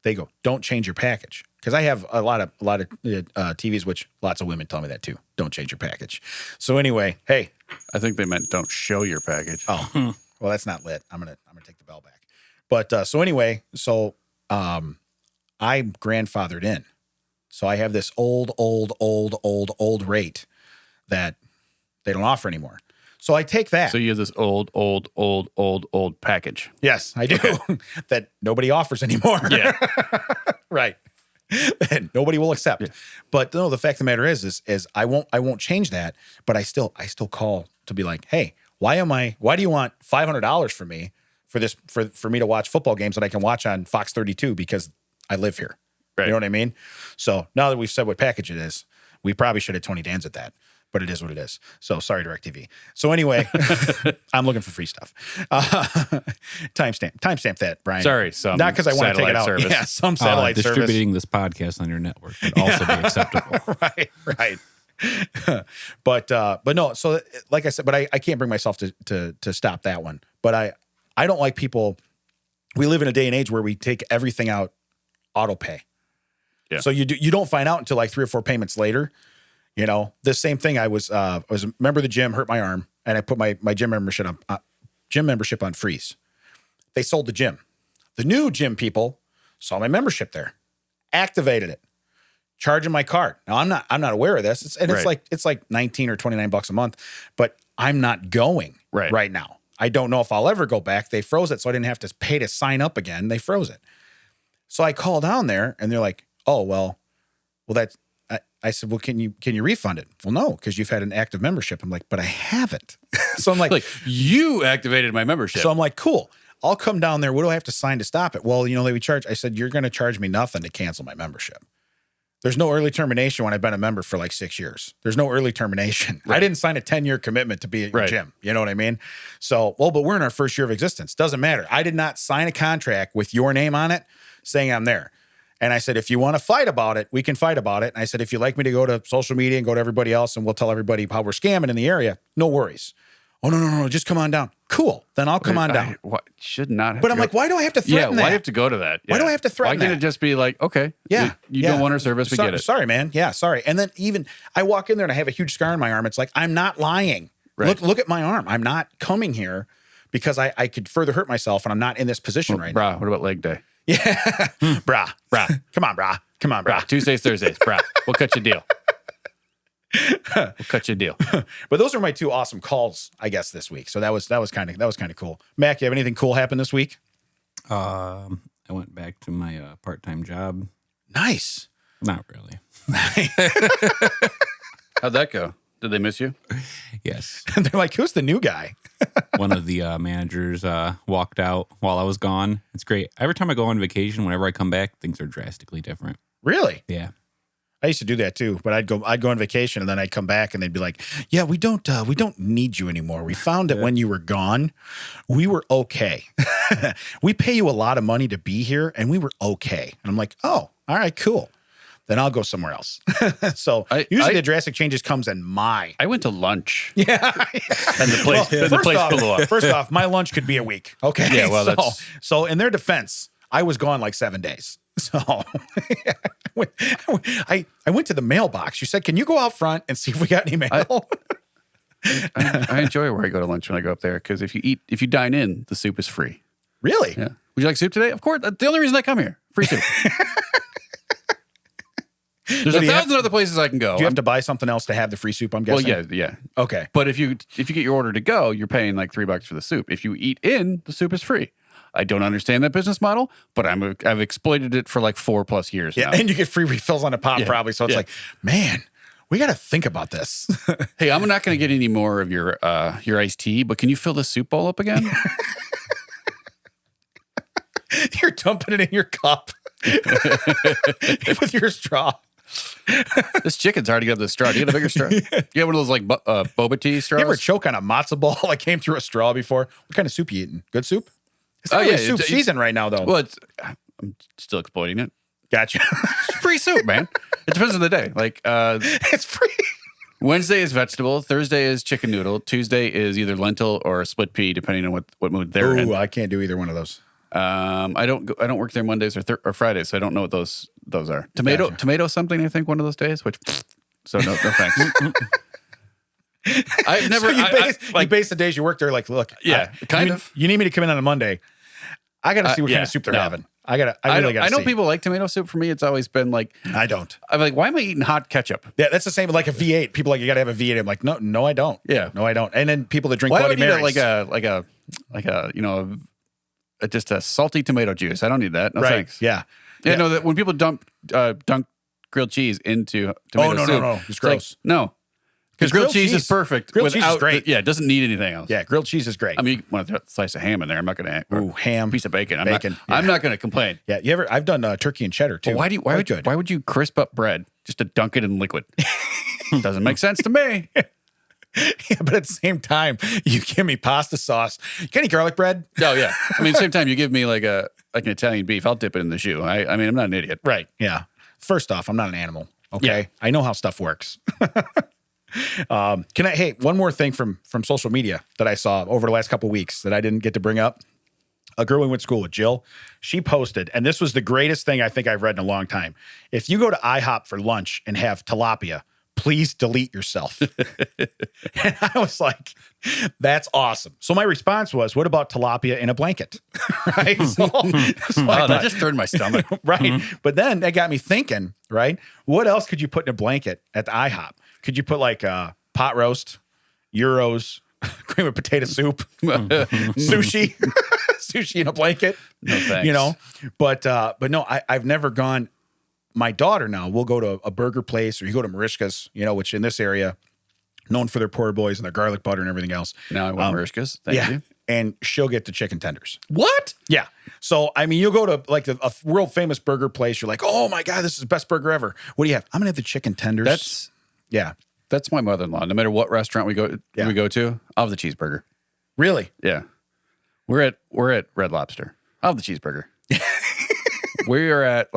they go, don't change your package. Because I have a lot of TVs, which lots of women tell me that too. Don't change your package. So anyway, hey. I think they meant don't show your package. Oh, well, that's not lit. I'm gonna take the bell back. But so anyway, I'm grandfathered in. So I have this old rate that they don't offer anymore. So I take that. So you have this old package. Yes, I do. That nobody offers anymore. Yeah. Right. And nobody will accept. Yeah. But no, the fact of the matter is I won't change that, but I still call to be like, hey, why do you want $500 for me for me to watch football games that I can watch on Fox 32 because I live here? Right. You know what I mean? So now that we've said what package it is, we probably should have Tony Danza that, but it is what it is. So sorry, DirecTV. So anyway, I'm looking for free stuff. Timestamp that, Brian. Sorry, not because I want to take it out. Service. Yeah, some satellite distributing service. this podcast on your network would also be acceptable. Right. But no. So like I said, but I can't bring myself to stop that one. But I don't like people. We live in a day and age where we take everything out auto pay. Yeah. So you don't find out until like 3 or 4 payments later. The same thing. I was a member of the gym, hurt my arm, and I put my gym membership on freeze. They sold the gym. The new gym people saw my membership there, activated it, charging my card. Now I'm not aware of this. It's like $19 or $29 a month, but I'm not going right now. I don't know if I'll ever go back. They froze it, so I didn't have to pay to sign up again. They froze it. So I call down there and they're like, oh, well, that's, I said, well, can you refund it? Well, no, because you've had an active membership. I'm like, but I haven't. So I'm like, you activated my membership. So I'm like, cool. I'll come down there. What do I have to sign to stop it? Well, they would charge. I said, you're going to charge me nothing to cancel my membership. There's no early termination when I've been a member for like 6 years. There's no early termination. Right. I didn't sign a 10-year commitment to be at your gym. You know what I mean? So, but we're in our first year of existence. Doesn't matter. I did not sign a contract with your name on it saying I'm there. And I said, if you want to fight about it, we can fight about it. And I said, if you'd like me to go to social media and go to everybody else and we'll tell everybody how we're scamming in the area, no worries. Oh, no, just come on down. Cool. Then I'll come on down. Should not have But to I'm go. like, why do I have to threaten that? Why do you have to go to that? Why do I have to threaten Why can't that? it just be like, okay, you don't want our service, we get it. Sorry, man. Yeah, sorry. And then even I walk in there and I have a huge scar on my arm. It's like, I'm not lying. Right. Look at my arm. I'm not coming here because I could further hurt myself and I'm not in this position right now. Brah, what about leg day? Yeah. Brah. Come on, brah. Brah, Tuesdays, Thursdays, brah. We'll cut you a deal. But those are my two awesome calls, I guess, this week. So that was kind of cool. Mac, you have anything cool happen this week? I went back to my part-time job. Nice. Not really. How'd that go? Did they miss you? Yes. And they're like, who's the new guy? One of the managers walked out while I was gone. It's great. Every time I go on vacation, whenever I come back, things are drastically different. Really? Yeah. I used to do that too, but I'd go on vacation and then I'd come back and they'd be like, "Yeah, we don't need you anymore. We found that when you were gone, we were okay. We pay you a lot of money to be here, and we were okay." And I'm like, "Oh, all right, cool. Then I'll go somewhere else." So usually the drastic changes comes in my. I went to lunch. Yeah, and the place blew up. First off, my lunch could be a week. Okay, yeah. Well, so in their defense, I was gone like 7 days. So I went to the mailbox. You said, "Can you go out front and see if we got any mail?" I enjoy where I go to lunch when I go up there because if you dine in, the soup is free. Really? Yeah. Would you like soup today? Of course. That's the only reason I come here. Free soup. There's 1,000 other places I can go. Do you have to buy something else to have the free soup? I'm guessing. Well, yeah. Okay. But if you get your order to go, you're paying like $3 for the soup. If you eat in, the soup is free. I don't understand that business model, but I've exploited it for like 4+ years now. And you get free refills on the pot probably. So it's like, man, we got to think about this. Hey, I'm not going to get any more of your iced tea, but can you fill the soup bowl up again? You're dumping it in your cup with your straw. This chicken's hard to get up the straw. Do you get a bigger straw? You have one of those like boba tea straws? You ever choke on a matzo ball that came through a straw before? What kind of soup you eating? Good soup? It's not really soup season right now, though. Well, I'm still exploiting it. Gotcha. It's free soup, man. It depends on the day. Like it's free. Wednesday is vegetable. Thursday is chicken noodle. Tuesday is either lentil or split pea, depending on what mood they're in. Ooh, I can't do either one of those. I don't work there Mondays or Fridays, so I don't know what those are. Tomato something. I think one of those days. Which, so no thanks. I've never. So you base the days you work there. Like, look, kind of. You need me to come in on a Monday. I got to see what kind of soup they're having. I know people like tomato soup. For me, it's always been like I don't. I'm like, why am I eating hot ketchup? Yeah, that's the same with like a V8. People are like, you got to have a V8. I'm like, no, I don't. Yeah, no, I don't. And then people that drink Bloody Marys, like a just a salty tomato juice. I don't need that. No thanks. Yeah. No. That when people dunk grilled cheese into tomato soup, no, it's gross. No. Because grilled cheese is perfect. Grilled cheese is great. It doesn't need anything else. Yeah, grilled cheese is great. I mean, you want a slice of ham in there. I'm not going to. Ooh, ham. Piece of bacon. Bacon. I'm not going to complain. Yeah, I've done turkey and cheddar too. Well, why would you crisp up bread just to dunk it in liquid? Doesn't make sense to me. Yeah, but at the same time, you give me pasta sauce. You got any garlic bread? Oh yeah. I mean, same time, you give me like an Italian beef. I'll dip it in the shoe. I mean, I'm not an idiot. Right. Yeah. First off, I'm not an animal. Okay. Yeah. I know how stuff works. One more thing from social media that I saw over the last couple of weeks that I didn't get to bring up. A girl we went to school with, Jill, she posted, and this was the greatest thing I think I've read in a long time. If you go to IHOP for lunch and have tilapia, please delete yourself. And I was like, that's awesome. So my response was, what about tilapia in a blanket? Right? So that just turned my stomach. Right. Mm-hmm. But then that got me thinking, right? What else could you put in a blanket at the IHOP? Could you put like pot roast, Euros, cream of potato soup, sushi, sushi in a blanket? No thanks. You know, but no, I've never gone. My daughter now will go to a burger place, or you go to Marishka's, which in this area, known for their poor boys and their garlic butter and everything else. Now I want Marishka's. Thank you. And she'll get the chicken tenders. What? Yeah. So, I mean, you'll go to like a world famous burger place. You're like, oh my God, this is the best burger ever. What do you have? I'm going to have the chicken tenders. That's my mother-in-law. No matter what restaurant we go to, I'll have the cheeseburger. Really? Yeah. We're at Red Lobster. I'll have the cheeseburger. We are at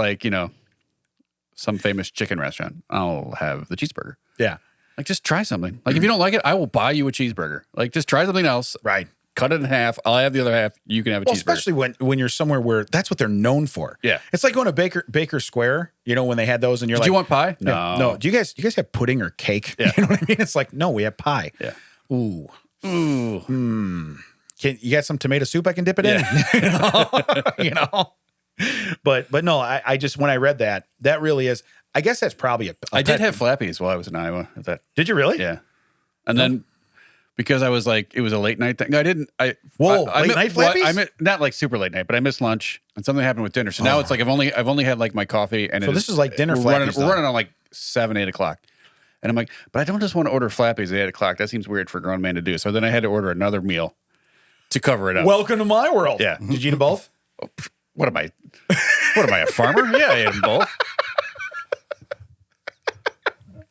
some famous chicken restaurant. I'll have the cheeseburger. Yeah. Like, just try something. Like, if you don't like it, I will buy you a cheeseburger. Like, just try something else. Right. cut it in half. I'll have the other half. You can have a cheeseburger. Especially when you're somewhere where that's what they're known for. Yeah. It's like going to Baker Square, when they had those and you're Did like, you want pie? Yeah, no. Do you guys have pudding or cake? Yeah. You know what I mean? It's like, no, we have pie. Yeah. Ooh. Ooh. You got some tomato soup I can dip it in? But no, I just, when I read that really is, I guess that's probably I did have Flappies while I was in Iowa. Did you really? Yeah. And then because I was like, it was a late night thing. I late night Flappies? I meant not like super late night, but I missed lunch and something happened with dinner. So now it's like I've only had like my coffee and so this is like dinner Flappies. We're running on like 7-8 o'clock. And I'm like, but I don't just want to order Flappies at 8 o'clock. That seems weird for a grown man to do. So then I had to order another meal to cover it up. Welcome to my world. Yeah. Did you eat them both? What am I, a farmer? Yeah, I ate them both.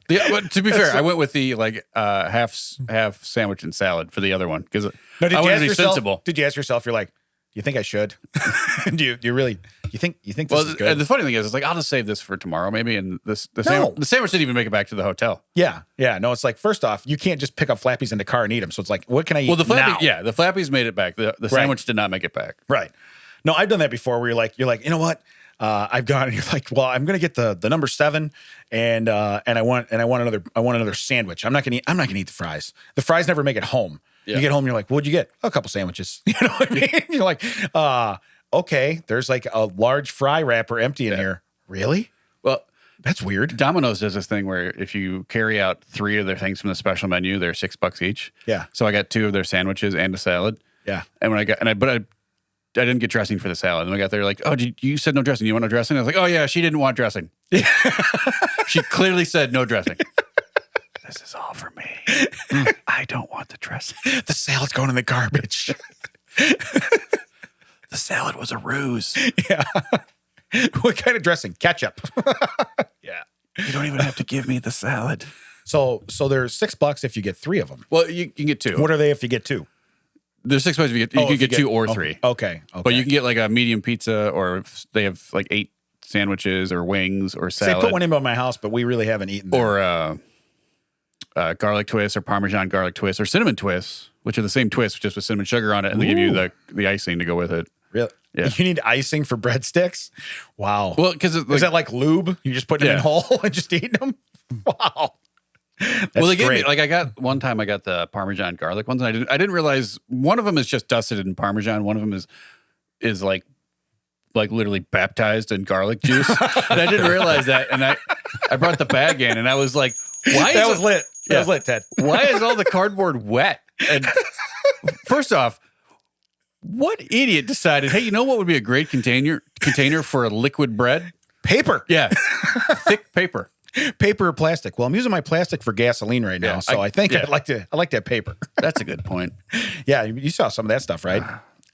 Yeah, but to be fair, I went with the half sandwich and salad for the other one because I wanted to be sensible. Did you ask yourself? You're like, do you think I should? do you really? You think this is good? And the funny thing is, it's like I'll just save this for tomorrow, maybe. And the sandwich didn't even make it back to the hotel. Yeah. No, it's like first off, you can't just pick up Flappies in the car and eat them. So it's like, what can I eat? Well, the now? Flappies made it back. The sandwich did not make it back. Right. No, I've done that before. Where you're like, you know what? I've gone and you're like, well, I'm gonna get the number 7 and I want another sandwich. I'm not gonna eat the fries. The fries never make it home. Yeah. You get home, you're like, what'd you get? A couple sandwiches. You know what I mean? You're like, okay, there's like a large fry wrapper empty in here. Really? Well, that's weird. Domino's does this thing where if you carry out 3 of their things from the special menu, they're $6 each. Yeah. So I got 2 of their sandwiches and a salad. Yeah. And when I didn't get dressing for the salad. And we got there like, oh, you said no dressing. You want no dressing? I was like, oh, yeah, she didn't want dressing. She clearly said no dressing. This is all for me. I don't want the dressing. The salad's going in the garbage. The salad was a ruse. Yeah. What kind of dressing? Ketchup. Yeah. You don't even have to give me the salad. So there's $6 if you get 3 of them. Well, you can get 2. What are they if you get 2? There's $6 if you can get 2 or 3. Okay. But you can get like a medium pizza, or they have like 8 sandwiches or wings or salad. They put one in by my house, but we really haven't eaten them. Or garlic twist or Parmesan garlic twist or cinnamon twist, which are the same twist, just with cinnamon sugar on it, and they give you the icing to go with it. Really? Yeah. You need icing for breadsticks? Wow. Well, because is that like lube? You just put them in whole and just eat them? Wow. Well, they gave me I got one time I got the Parmesan garlic ones, and I didn't realize one of them is just dusted in Parmesan. One of them is like literally baptized in garlic juice. And I didn't realize that, and I brought the bag in, and I was like, "Why?" That was lit. That was lit, Ted. Why is all the cardboard wet? And first off, what idiot decided? Hey, you know what would be a great container for a liquid bread? Paper. Yeah, thick paper. Paper or plastic? Well, I'm using my plastic for gasoline right now, so I think I like that paper. That's a good point. Yeah, you saw some of that stuff, right?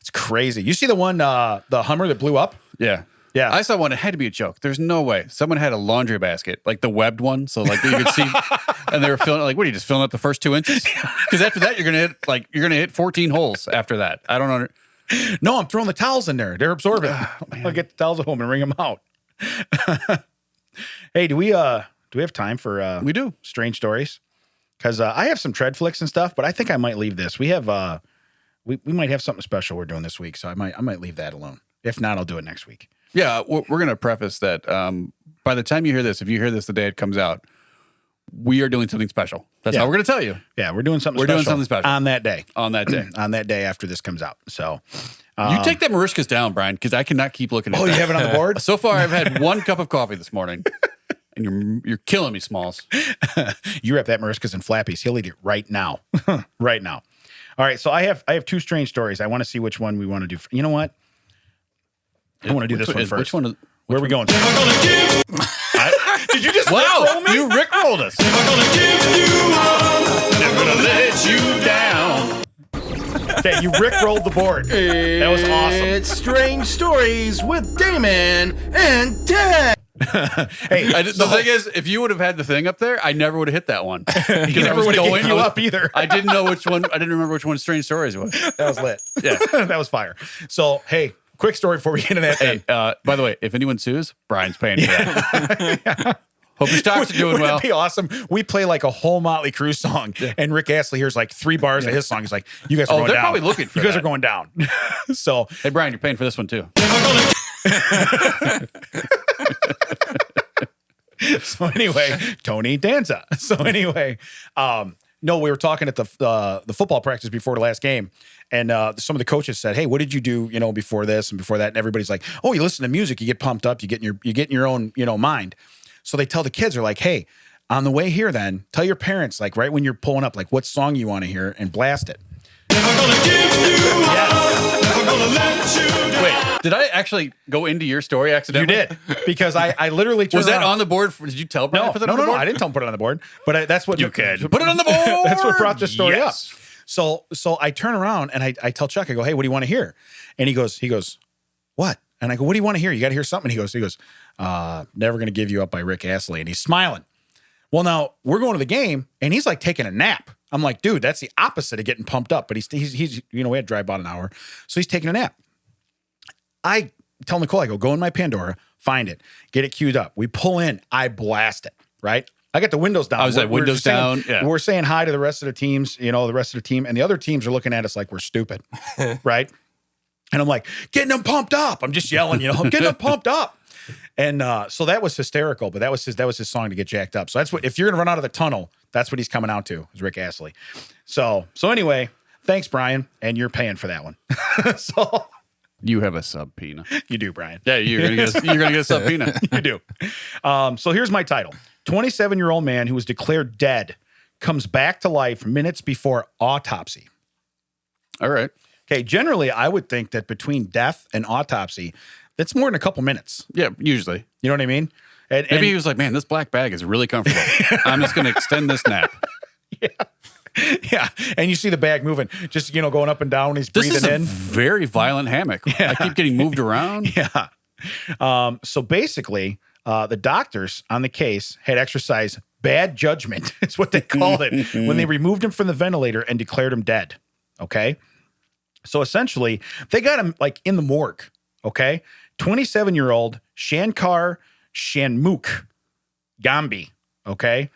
It's crazy. You see the one, the Hummer that blew up? Yeah. Yeah. I saw one. It had to be a joke. There's no way. Someone had a laundry basket, like the webbed one, so like you could see, and they were filling. Like, what are you just filling up the first 2 inches? Because after that, you're gonna hit 14 holes after that. I don't know. No, I'm throwing the towels in there. They're absorbent. I'll get the towels at home and wring them out. Hey, do we have time for we do strange stories? Because I have some tread flicks and stuff, but I think I might leave this. We have we might have something special we're doing this week, so I might leave that alone. If not, I'll do it next week. Yeah, we're going to preface that by the time you hear this, if you hear this the day it comes out, we are doing something special. That's how we're going to tell you. Yeah, we're doing something special on that day. On that day after this comes out. So you take that Marishkas down, Brian, because I cannot keep looking at that. Oh, you have it on the board? So far, I've had 1 cup of coffee this morning. And you're killing me, Smalls. You wrap that Marishkas in Flappies. He'll eat it right now. Right now. All right, so I have 2 strange stories. I want to see which one we want to do. You know what? I want to do this one first. Where are we going? Did you just Rickroll me? You Rickrolled us. Never gonna let you down. Okay, you Rickrolled the board. That was awesome. It's Strange Stories with Damon and Ted. Hey, the thing is, if you would have had the thing up there, I never would have hit that one. You never would have given you up either. I didn't know which one. I didn't remember which one Strange Stories was. That was lit. Yeah, that was fire. So, hey, quick story before we get into that. Hey, by the way, if anyone sues, Brian's paying for that. Hope your stocks are doing Wouldn't well. it be awesome? We play like a whole Motley Crue song, and Rick Astley hears like 3 bars of his song. He's like, "You guys are going they're down. probably looking for you guys that. are going down." So, Hey, Brian, you're paying for this one too. so anyway, Tony Danza. So anyway, no, we were talking at the football practice before the last game, and some of the coaches said, "Hey, what did you do? Before this and before that?" And everybody's like, "Oh, you listen to music, you get pumped up, you get in your own mind." So they tell the kids, they're like, "Hey, on the way here, then tell your parents, like right when you're pulling up, like what song you want to hear and blast it." Never gonna give you up. Never gonna let you down. Wait, did I actually go into your story You accidentally? did, because I literally turned Was that around. on the board? Did you tell Brian No, to put that no, on the no, board? I didn't tell him to put it on the board, but that's what You can put it on the board. That's what brought the story Yes. up. So I turn around and I tell Chuck, I go, "Hey, what do you want to hear?" And he goes, "What?" And I go, "What do you want to hear? You got to hear something." He goes, "Never Gonna Give You Up" by Rick Astley. And he's smiling. Well, now we're going to the game and he's like taking a nap. I'm like, dude, that's the opposite of getting pumped up. But he's we had to drive about an hour. So he's taking a nap. I tell Nicole, I go, "Go in my Pandora, find it, get it queued up." We pull in, I blast it, right? I got the windows down. I was like, We're windows just saying- down, yeah. We're saying hi to the rest of the teams, the rest of the team. And the other teams are looking at us like we're stupid, right? And I'm like, getting them pumped up. I'm just yelling, I'm getting them pumped up. And so that was hysterical, but that was his song to get jacked up. So that's what, if you're going to run out of the tunnel, that's what he's coming out to, is Rick Astley. So anyway, thanks, Brian. And you're paying for that one. So You have a subpoena. you do, Brian. Yeah, you're gonna get a subpoena. You do. So here's my title. 27-year-old man who was declared dead comes back to life minutes before autopsy. All right. Okay, generally, I would think that between death and autopsy, that's more than a couple minutes. Yeah, usually. You know what I mean? And, Maybe he was like, "Man, this black bag is really comfortable. I'm just gonna extend this nap." yeah, and you see the bag moving, just going up and down. He's This breathing is a in. very violent hammock. I keep getting moved around. Yeah. So basically, the doctors on the case had exercised bad judgment. It's what they called it when they removed him from the ventilator and declared him dead. Okay. So essentially, they got him like in the morgue. Okay. 27-year-old Shankar Shanmukh Gambi. Okay.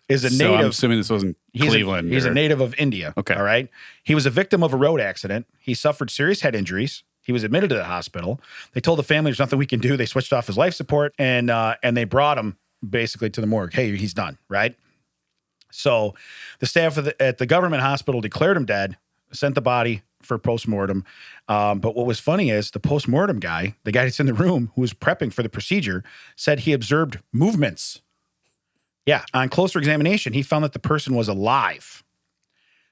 Is a So native. I'm assuming this wasn't Cleveland. He's a or- native of India. Okay. All right. He was a victim of a road accident. He suffered serious head injuries. He was admitted to the hospital. They told the family there's nothing we can do. They switched off his life support and they brought him basically to the morgue. Hey, he's done. Right. So the staff at the government hospital declared him dead, sent the body for postmortem. But what was funny is the postmortem guy, the guy that's in the room who was prepping for the procedure, said he observed movements. Yeah. On closer examination, he found that the person was alive.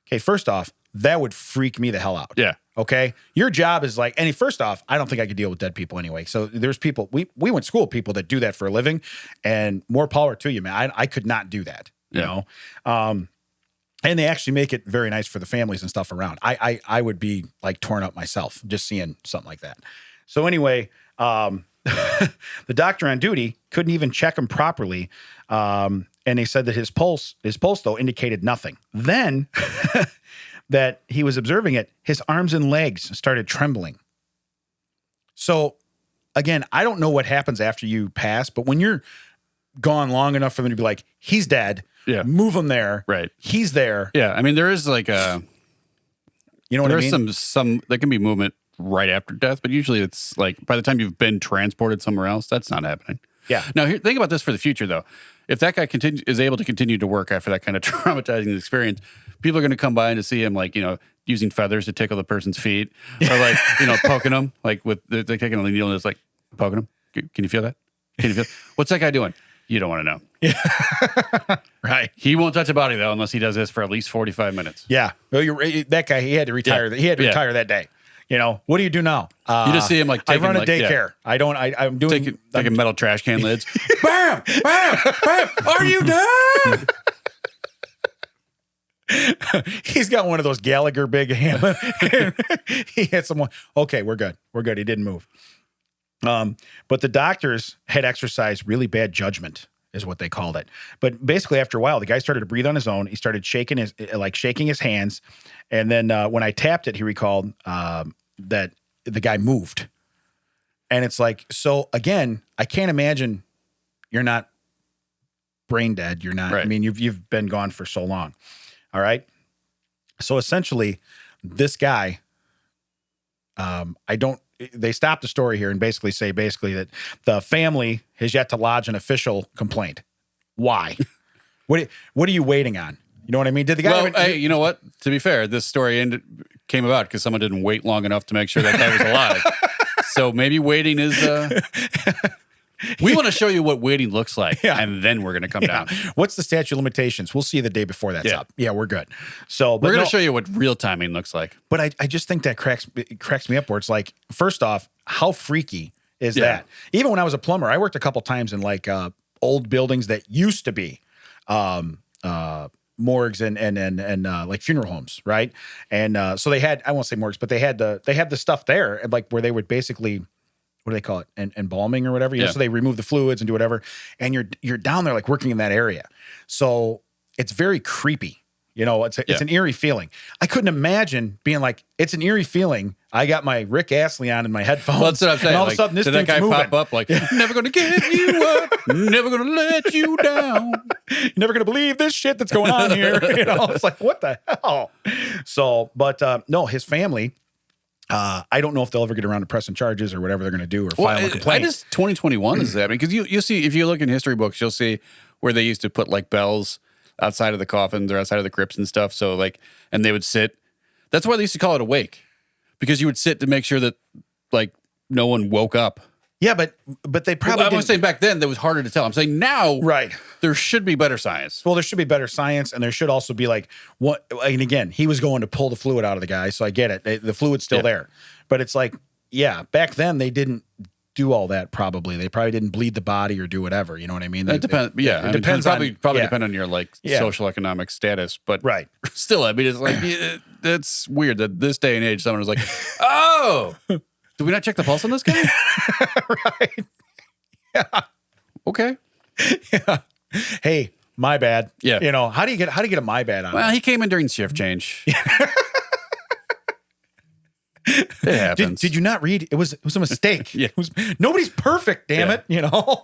Okay. First off, that would freak me the hell out. Yeah. Okay. Your job is like, and first off, I don't think I could deal with dead people anyway. So there's people, we went to school with people that do that for a living, and more power to you, man. I could not do that, you know? And they actually make it very nice for the families and stuff around. I would be like torn up myself just seeing something like that. So anyway, the doctor on duty couldn't even check him properly. And they said that his pulse though indicated nothing. Then that he was observing it, his arms and legs started trembling. So again, I don't know what happens after you pass, but when you're gone long enough for them to be like, he's dead. Yeah. Move him there. Right. He's there. Yeah. I mean, there is like a, You know what I mean? there's some, there can be movement right after death, but usually it's like by the time you've been transported somewhere else, that's not happening. Yeah. Now, think about this for the future, though. If that guy is able to continue to work after that kind of traumatizing experience, people are going to come by and to see him, like, using feathers to tickle the person's feet, or like, poking them, like they're taking a needle and just like poking them. Can you feel that? Can you feel? What's that guy doing? You don't want to know. Yeah. Right. He won't touch a body though unless he does this for at least 45 minutes. Yeah. Well, that guy, he had to retire. Yeah. He had to Yeah. retire that day. What do you do now? You just see him like I taking, run a like, daycare. I'm doing taking metal trash can lids. Bam! Bam! Bam! Are you dead? He's got one of those Gallagher big hammer. He had someone. Okay, we're good. We're good. He didn't move. But the doctors had exercised really bad judgment, is what they called it. But basically, after a while, the guy started to breathe on his own. He started shaking his hands, and then when I tapped it, he recalled that the guy moved. And it's like, so again, I can't imagine you're not brain dead. You're not. Right. I mean, you've been gone for so long. All right. So essentially, this guy, they stopped the story here and basically say that the family has yet to lodge an official complaint. Why? What are you waiting on? You know what I mean? Did the guy? Well, hey, you know what? To be fair, this story came about because someone didn't wait long enough to make sure that guy was alive. So maybe waiting is. We want to show you what waiting looks like, and then we're going to come down. What's the statute of limitations? We'll see the day before that's up. Yeah, we're good. So we're going to show you what real timing looks like. But I just think that cracks me up where it's like, first off, how freaky is that? Even when I was a plumber, I worked a couple times in like old buildings that used to be morgues and like funeral homes, right? And so they had, I won't say morgues, but they had the stuff there, like where they would basically, what do they call it? Embalming or whatever. You know, so they remove the fluids and do whatever. And you're down there like working in that area. So it's very creepy. You know, it's an eerie feeling. I couldn't imagine being like, it's an eerie feeling. I got my Rick Astley on in my headphones. Well, that's what I'm saying. And all of a sudden, this did thing's that guy moving. pop up like, never going to give you up, never going to let you down. You're never going to believe this shit that's going on here. You know, it's like, what the hell? So, but no, his family, I don't know if they'll ever get around to pressing charges or whatever they're going to do or file a complaint. 2021 is happening because you see, if you look in history books, you'll see where they used to put like bells outside of the coffins or outside of the crypts and stuff. So like, and they would sit. That's why they used to call it a wake, because you would sit to make sure that like no one woke up. Yeah, but they probably. I was saying back then that was harder to tell. I'm saying now, right? There should be better science. Well, there should be better science, and there should also be like what. And again, he was going to pull the fluid out of the guy, so I get it. The fluid's still there, but it's like, yeah, back then they didn't do all that. Probably they probably didn't bleed the body or do whatever. You know what I mean? It depends. It depends. Probably depend on your like social economic status, but right. Still, I mean, it's like it's weird that this day and age, someone is like, oh. Did we not check the pulse on this guy? Right. Yeah. Okay. Yeah. Hey, my bad. Yeah. You know, how do you get a my bad on? Well, he came in during shift change. It happens. Did you not read? It was a mistake. Yeah. Nobody's perfect, damn it. You know.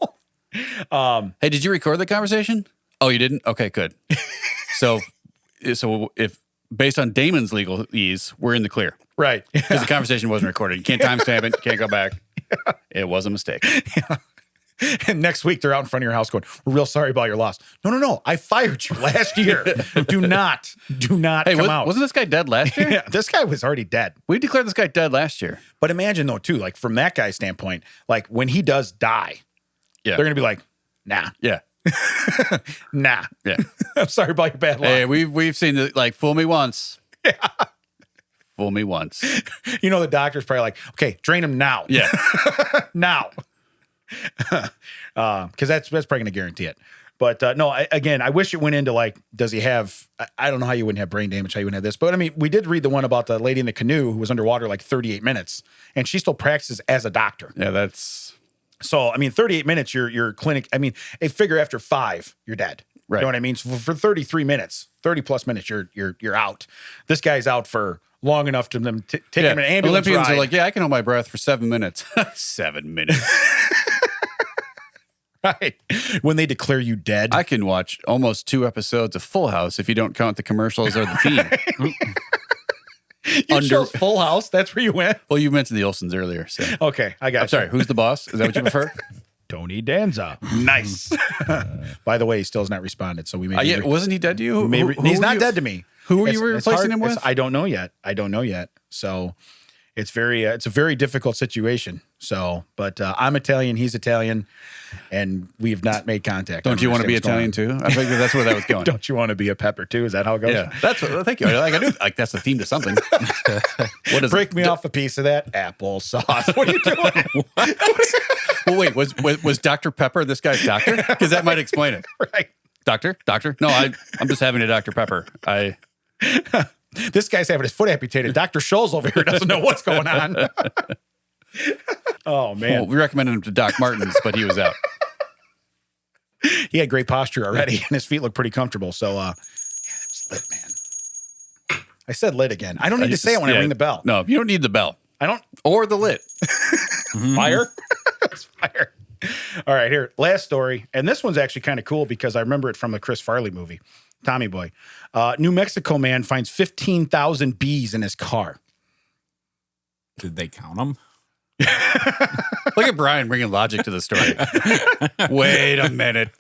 Hey, did you record the conversation? Oh, you didn't? Okay, good. So if based on Damon's legalese, we're in the clear. Right. Because the conversation wasn't recorded. You can't timestamp it. You can't go back. Yeah. It was a mistake. Yeah. And next week, they're out in front of your house going, we're real sorry about your loss. No. I fired you last year. Do not come out. Wasn't this guy dead last year? Yeah, this guy was already dead. We declared this guy dead last year. But imagine, though, too, like from that guy's standpoint, like when he does die, they're going to be like, nah. Yeah. Nah. Yeah. I'm sorry about your bad luck. Hey, we've seen it, like, fool me once. Yeah. Fool me once. You know, the doctor's probably like, okay, drain him now. Yeah. Now. Because that's probably going to guarantee it. But no, I wish it went into like, does he have, I don't know how you wouldn't have brain damage, how you wouldn't have this. But I mean, we did read the one about the lady in the canoe who was underwater like 38 minutes and she still practices as a doctor. Yeah, that's. So, I mean, 38 minutes, your clinic, I mean, a figure after 5, you're dead. Right. You know what I mean? So for 33 minutes, 30 plus minutes, you're out. This guy's out for long enough to them take him in an ambulance Olympians ride. are like, yeah, I can hold my breath for 7 minutes. 7 minutes. Right. When they declare you dead. I can watch almost 2 episodes of Full House if you don't count the commercials or the theme. You chose Full House? That's where you went? Well, you mentioned the Olsons earlier. So. Okay, I got I'm sorry, who's the boss? Is that what you prefer? Tony Danza. Nice. By the way, he still has not responded, so we may wasn't he dead to you? He's not dead to me. Who were you replacing him with? I don't know yet. So it's a very difficult situation. So, but I'm Italian, he's Italian, and we have not made contact. Don't you want to be Italian too? I think that's where that was going. Don't you want to be a pepper too? Is that how it goes? Yeah, that's what. Thank you. Like I knew, like that's the theme to something. What is break me off a piece of that applesauce? What are you doing? Well, wait, was Dr. Pepper this guy's doctor? Because that might explain it. Right, doctor. No, I'm just having a Dr. Pepper. This guy's having his foot amputated. Dr. Scholl's over here doesn't know what's going on. Oh, man. Well, we recommended him to Doc Martens, but he was out. He had great posture already, and his feet looked pretty comfortable. So, yeah, that was lit, man. I said lit again. I don't need to say it when I ring the bell. No, you don't need the bell. I don't. Or the lit. Fire? It's fire. All right, here, last story. And this one's actually kind of cool because I remember it from a Chris Farley movie, Tommy Boy. New Mexico man finds 15,000 bees in his car. Did they count them? Look at Brian bringing logic to the story. Wait a minute.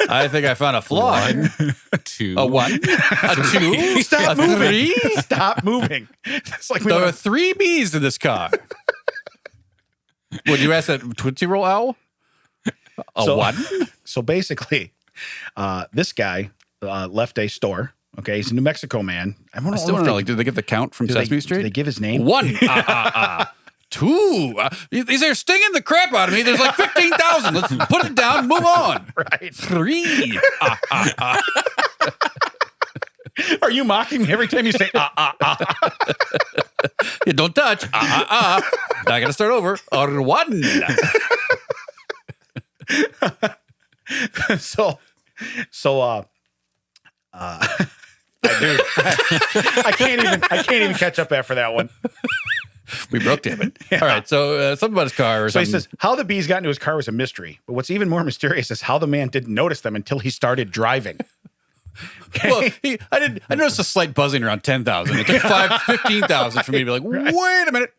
I think I found a flaw. 1, 2. A 1, a 2, Stop a moving. 3. Stop moving. It's like There are 3 bees in this car. Would you ask that Tootsie Roll owl? A 1? So basically, this guy left a store. Okay, he's a New Mexico man. I still don't know. Like, did they get the count from Sesame Street? Did they give his name? 1. 2. These are stinging the crap out of me. There's like 15,000. Let's put it down. Move on. Right. 3. Are you mocking me every time you say Yeah, don't touch. Now I gotta start over. 1. Dude, I can't even catch up after that one. We broke David. Yeah. All right, so something about his car or So something. he says how the bees got into his car was a mystery, but what's even more mysterious is how the man didn't notice them until he started driving. Okay. Well, I noticed a slight buzzing around 10,000. It took 15,000 for me to be like, wait a minute.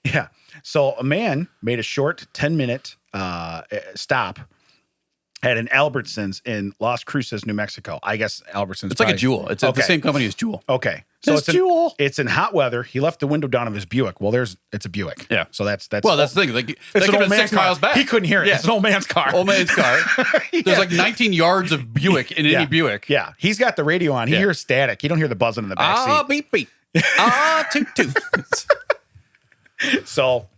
Yeah. So a man made a short 10-minute stop at an Albertsons in Las Cruces, New Mexico. I guess Albertsons. It's like a Jewel. It's the same company as Jewel. Okay. So It's Jewel. It's in hot weather. He left the window down of his Buick. Well, it's a Buick. Yeah. So that's Well, that's the thing. Like, it's that an could have old been man's 6 miles car. back. He couldn't hear it. Yeah. It's an old man's car. Old man's car. Yeah. There's like 19 yards of Buick in any Buick. Yeah. He's got the radio on. He hears static. You don't hear the buzzing in the back seat. Beep, beep. Toot, toot. So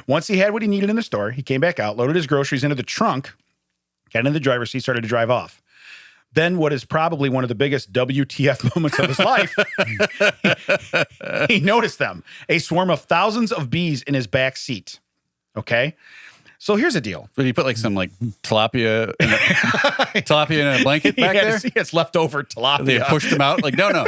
once he had what he needed in the store, he came back out, loaded his groceries into the trunk, got into the driver's seat, started to drive off. Then what is probably one of the biggest WTF moments of his life, he noticed them, a swarm of thousands of bees in his back seat. Okay. So here's the deal. But he put like some like tilapia in a blanket back there. He has leftover tilapia. They pushed him out. Like, no.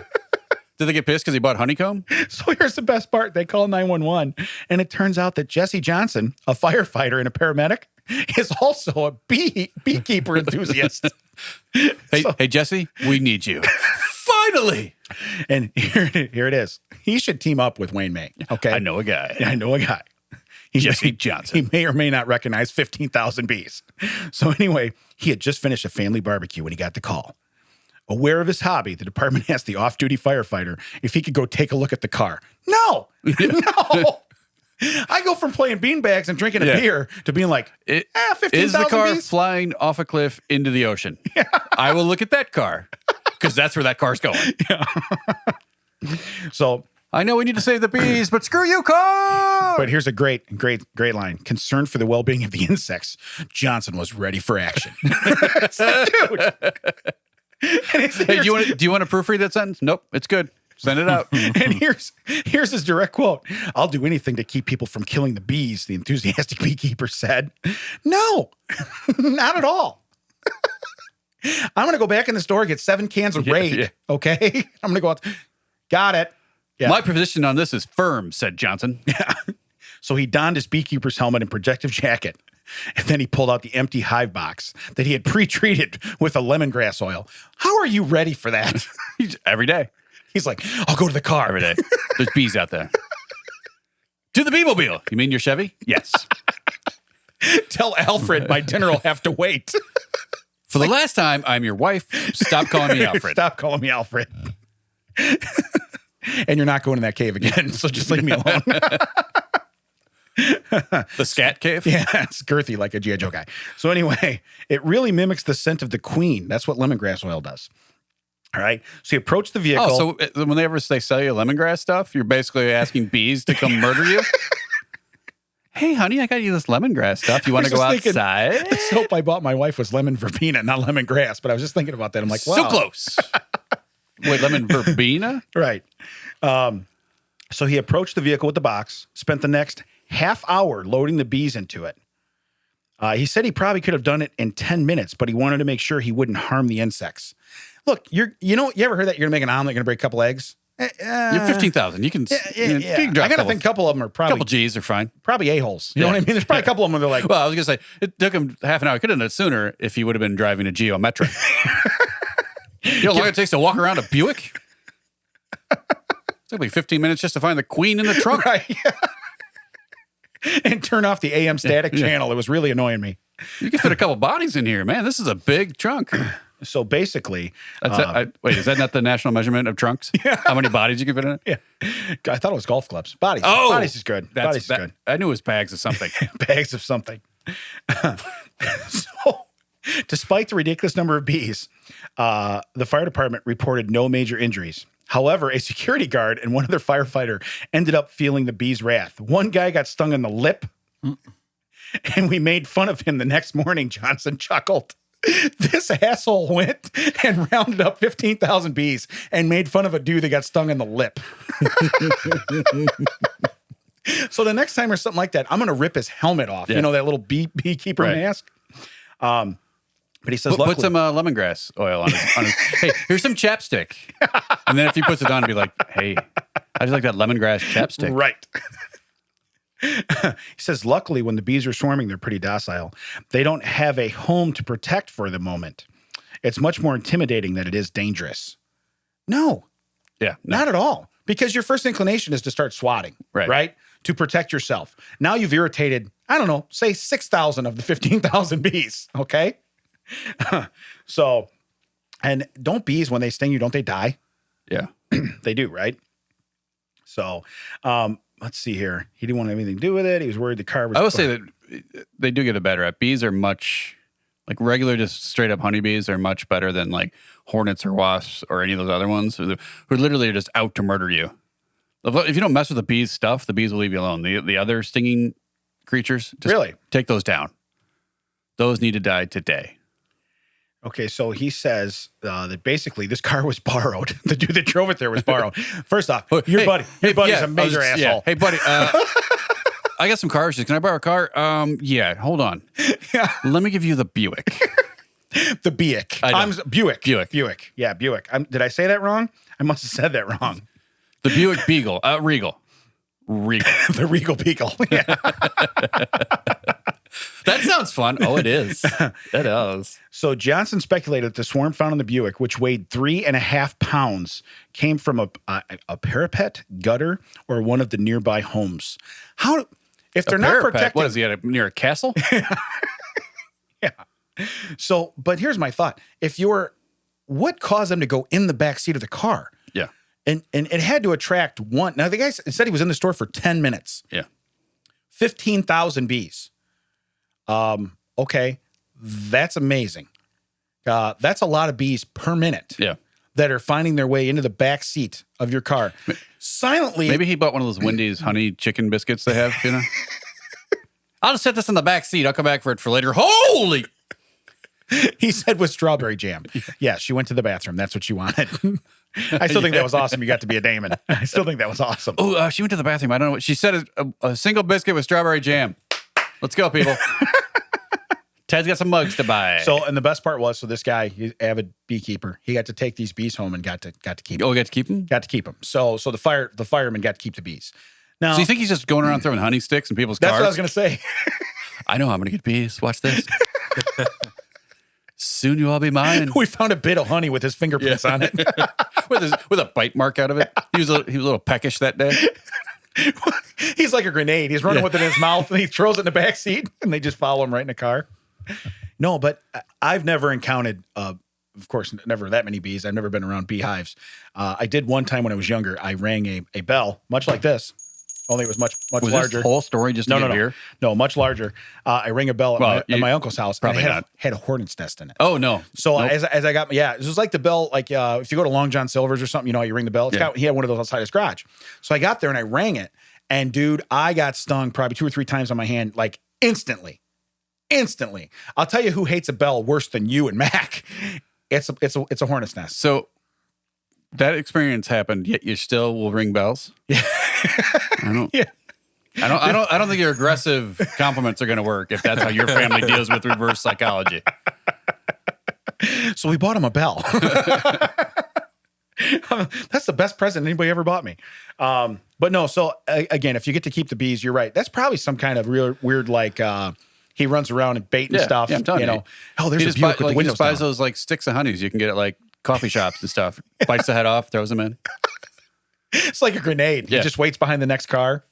Did they get pissed because he bought honeycomb? So here's the best part. They call 911, and it turns out that Jesse Johnson, a firefighter and a paramedic, is also a beekeeper enthusiast. Hey, Jesse, we need you. Finally. And here it is. He should team up with Wayne May. Okay. I know a guy. Jesse Johnson. He may or may not recognize 15,000 bees. So anyway, he had just finished a family barbecue when he got the call. Aware of his hobby, the department asked the off-duty firefighter if he could go take a look at the car. No. I go from playing beanbags and drinking a beer to being like, 15,000 Is the car bees? flying off a cliff into the ocean? Yeah. I will look at that car because that's where that car's going. Yeah. So I know we need to save the bees, but screw you, car. But here's a great line. Concerned for the well-being of the insects, Johnson was ready for action. Dude. Hey, do you want to proofread that sentence? Nope, it's good. Send it out. And here's his direct quote. I'll do anything to keep people from killing the bees, the enthusiastic beekeeper said. No, not at all. I'm going to go back in the store and get 7 cans of Raid. Yeah. Okay. I'm going to go out. Got it. Yeah. My position on this is firm, said Johnson. Yeah. So he donned his beekeeper's helmet and protective jacket. And then he pulled out the empty hive box that he had pre-treated with a lemongrass oil. How are you ready for that? Every day. He's like, I'll go to the car. Every day. There's bees out there. To the bee-mobile. You mean your Chevy? Yes. Tell Alfred my dinner will have to wait. For the last time, I'm your wife. Stop calling me Alfred. Stop calling me Alfred. And you're not going in that cave again, so just leave me alone. The scat cave? Yeah, it's girthy like a G.I. Joe guy. So anyway, it really mimics the scent of the queen. That's what lemongrass oil does. All right. So he approached the vehicle. Oh, so whenever they sell you lemongrass stuff, you're basically asking bees to come murder you? Hey, honey, I got you this lemongrass stuff. You want to go outside? The soap I bought my wife was lemon verbena, not lemongrass. But I was just thinking about that. I'm like, wow. So close. Wait, lemon verbena? Right. So he approached the vehicle with the box, spent the next half hour loading the bees into it. He said he probably could have done it in 10 minutes, but he wanted to make sure he wouldn't harm the insects. Look, you ever heard that you're going to make an omelet, you're going to break a couple eggs? You're 15,000. You can. You can drop I got to think a couple of them are a couple probably G's are fine. a-holes. You know what I mean? There's probably a couple of them where they're like, Well, I was gonna say it took him half an hour. Could have done it sooner if he would have been driving a Geometric. You know how long it takes to walk around a Buick? It took me 15 minutes just to find the queen in the trunk. right, and turn off the AM static channel. It was really annoying me. You can fit a couple bodies in here, man. This is a big trunk. So basically, Wait, is that not the national measurement of trunks? Yeah. How many bodies you can fit in it? yeah, I thought it was golf clubs. Bodies. Oh, bodies is good. Bodies is good. I knew it was bags of something. Bags of something. So, despite the ridiculous number of bees, the fire department reported no major injuries. However, a security guard and one other firefighter ended up feeling the bees' wrath. One guy got stung in the lip, and we made fun of him the next morning, Johnson chuckled. This asshole went and rounded up 15,000 bees and made fun of a dude that got stung in the lip. So the next time there's something like that, I'm going to rip his helmet off. Yeah. You know, that little beekeeper mask. But he says, put some lemongrass oil on his. Hey, here's some chapstick. And then if he puts it on, be like, hey, how'd you like that lemongrass chapstick? Right. He says, luckily, when the bees are swarming, they're pretty docile. They don't have a home to protect for the moment. It's much more intimidating than it is dangerous. No. Yeah. Not at all. Because your first inclination is to start swatting, right? To protect yourself. Now you've irritated, I don't know, say 6,000 of the 15,000 bees, okay? So, and don't bees, when they sting you, don't they die? Yeah. They do, right? So, let's see here. He didn't want anything to do with it. He was worried the car was... I will say that they do get a better at. Bees are much, like regular, just straight up honeybees are much better than like hornets or wasps or any of those other ones who literally are just out to murder you. If you don't mess with the bees' stuff, the bees will leave you alone. The other stinging creatures, just really take those down. Those need to die today. Okay, so he says that basically this car was borrowed. The dude that drove it there was borrowed. First off, your buddy's a major asshole. Yeah. Hey, buddy, I got some cars. Can I borrow a car? Yeah, hold on. Yeah. Let me give you the Buick. The Buick. Buick. Yeah, Buick. Did I say that wrong? I must have said that wrong. The Buick Beagle. Regal. The Regal Beagle. Yeah. That sounds fun. Oh, it is. It is. So Johnson speculated that the swarm found in the Buick, which weighed 3.5 pounds, came from a parapet, gutter, or one of the nearby homes. How, if they're not protected? What is he near a castle? Yeah. So, but here's my thought: what caused them to go in the back seat of the car? Yeah. And it had to attract one. Now the guy said he was in the store for 10 minutes. Yeah. 15,000 bees. Okay, that's amazing. That's a lot of bees per minute. Yeah. That are finding their way into the back seat of your car. Silently. Maybe he bought one of those Wendy's honey chicken biscuits they have, you know? I'll just set this in the back seat. I'll come back for it for later. Holy! He said with strawberry jam. Yeah, she went to the bathroom. That's what she wanted. I still think that was awesome. You got to be a Damon. I still think that was awesome. Oh, she went to the bathroom. I don't know what she said. A single biscuit with strawberry jam. Let's go, people. Ted's got some mugs to buy. So, and the best part was, so this guy, he's avid beekeeper. He got to take these bees home and got to keep them. Oh, he got to keep them? Got to keep them. So the fireman got to keep the bees. Now, so you think he's just going around throwing honey sticks in people's cars? That's what I was going to say. I know how I'm going to get bees. Watch this. Soon you all be mine. We found a bit of honey with his fingerprints on it. with a bite mark out of it. He was a little peckish that day. He's like a grenade. He's running with it in his mouth and he throws it in the back seat and they just follow him right in the car. No, but I've never encountered, of course, never that many bees. I've never been around beehives. I did one time when I was younger. I rang a bell, much like this, only it was much was larger. This whole story just to get here? No, much larger. I rang a bell at my uncle's house. Probably and not. Had a hornet's nest in it. Oh, no. So nope. as I got, it was like the bell, like if you go to Long John Silver's or something, you know, you ring the bell. He had one of those outside his garage. So I got there and I rang it. And dude, I got stung probably 2 or 3 times on my hand, like instantly. I'll tell you who hates a bell worse than you and Mac. It's a hornet's nest. So that experience happened, yet you still will ring bells. Yeah. I don't think your aggressive compliments are going to work if that's how your family deals with reverse psychology. So we bought him a bell. That's the best present anybody ever bought me. But no, so again, if you get to keep the bees, you're right. That's probably some kind of real weird, like, he runs around and bait and stuff. Yeah, I'm telling you. Oh, there's a Buick with the he windows just buys down. those like sticks of honeys you can get at like coffee shops and stuff. Bites the head off, throws them in. It's like a grenade. Yeah. He just waits behind the next car.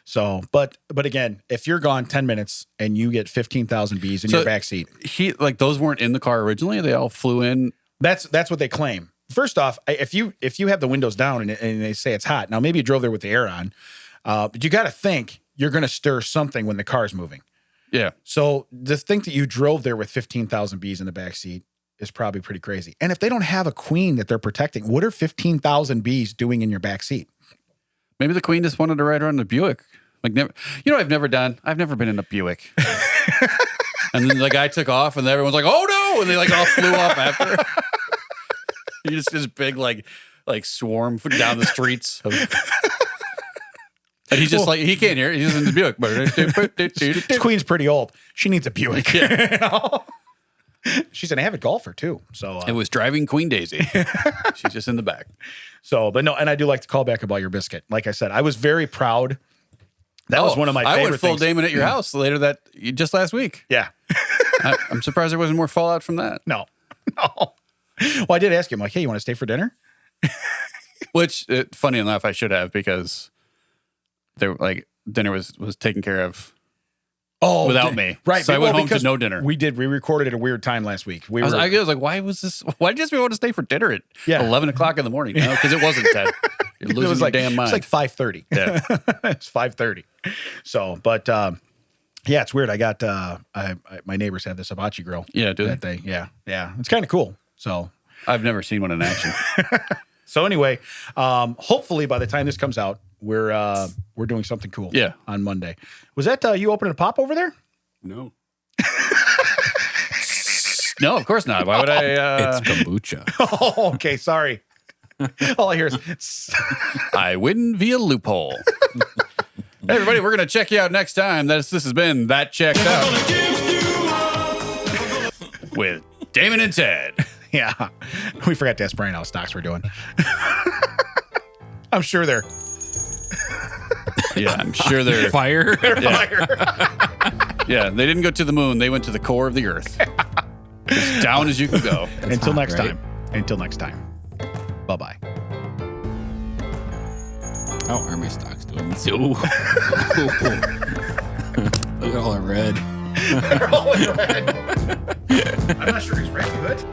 So, but again, if you're gone 10 minutes and you get 15,000 bees in your backseat. Those weren't in the car originally. They all flew in. That's what they claim. First off, if you have the windows down and they say it's hot, now maybe you drove there with the air on, but you got to think you're going to stir something when the car's moving. Yeah. So to think that you drove there with 15,000 bees in the backseat is probably pretty crazy. And if they don't have a queen that they're protecting, what are 15,000 bees doing in your backseat? Maybe the queen just wanted to ride around in a Buick. Like, never, I've never done. I've never been in a Buick. And then the guy took off, and everyone's like, "Oh no!" And they like all flew off after. You just this big like swarm down the streets. And he's just he can't hear it. He's in the Buick. This queen's pretty old. She needs a Buick. Yeah. She's an avid golfer too. So it was driving Queen Daisy. She's just in the back. So, but no, and I do like to call back about your biscuit. Like I said, I was very proud. That was one of my favorite I went full things. Damon at your house just last week. Yeah. I'm surprised there wasn't more fallout from that. No. Well, I did ask him, like, hey, you want to stay for dinner? Which, funny enough, I should have, because dinner was taken care of without me. Right. So I went home to no dinner. We recorded at a weird time last week. I was like, why did you just want to stay for dinner at 11 o'clock in the morning? No, because it wasn't 10. You're losing your damn mind. It's like 5:30. Yeah. It's 5:30. So, but yeah, it's weird. I got my neighbors have this hibachi grill. Yeah, do they? Yeah. It's kind of cool. So I've never seen one in action. So anyway, hopefully by the time this comes out, we're doing something cool. Yeah. On Monday. Was that you opening a pop over there? No. No, of course not. Why would I? It's kombucha. Oh, okay. Sorry. All I hear is I win via loophole. Hey, everybody, we're going to check you out next time. This has been That Checked Out with Damon and Ted. yeah. We forgot to ask Brian how stocks we're doing. I'm sure they're Yeah, I'm sure they're Fire. Yeah, they didn't go to the moon. They went to the core of the earth. As down as you can go. Until hot, next right? time. Until next time. Bye-bye. How are my stocks doing? Look at all the red. They're all in red. I'm not sure he's red good.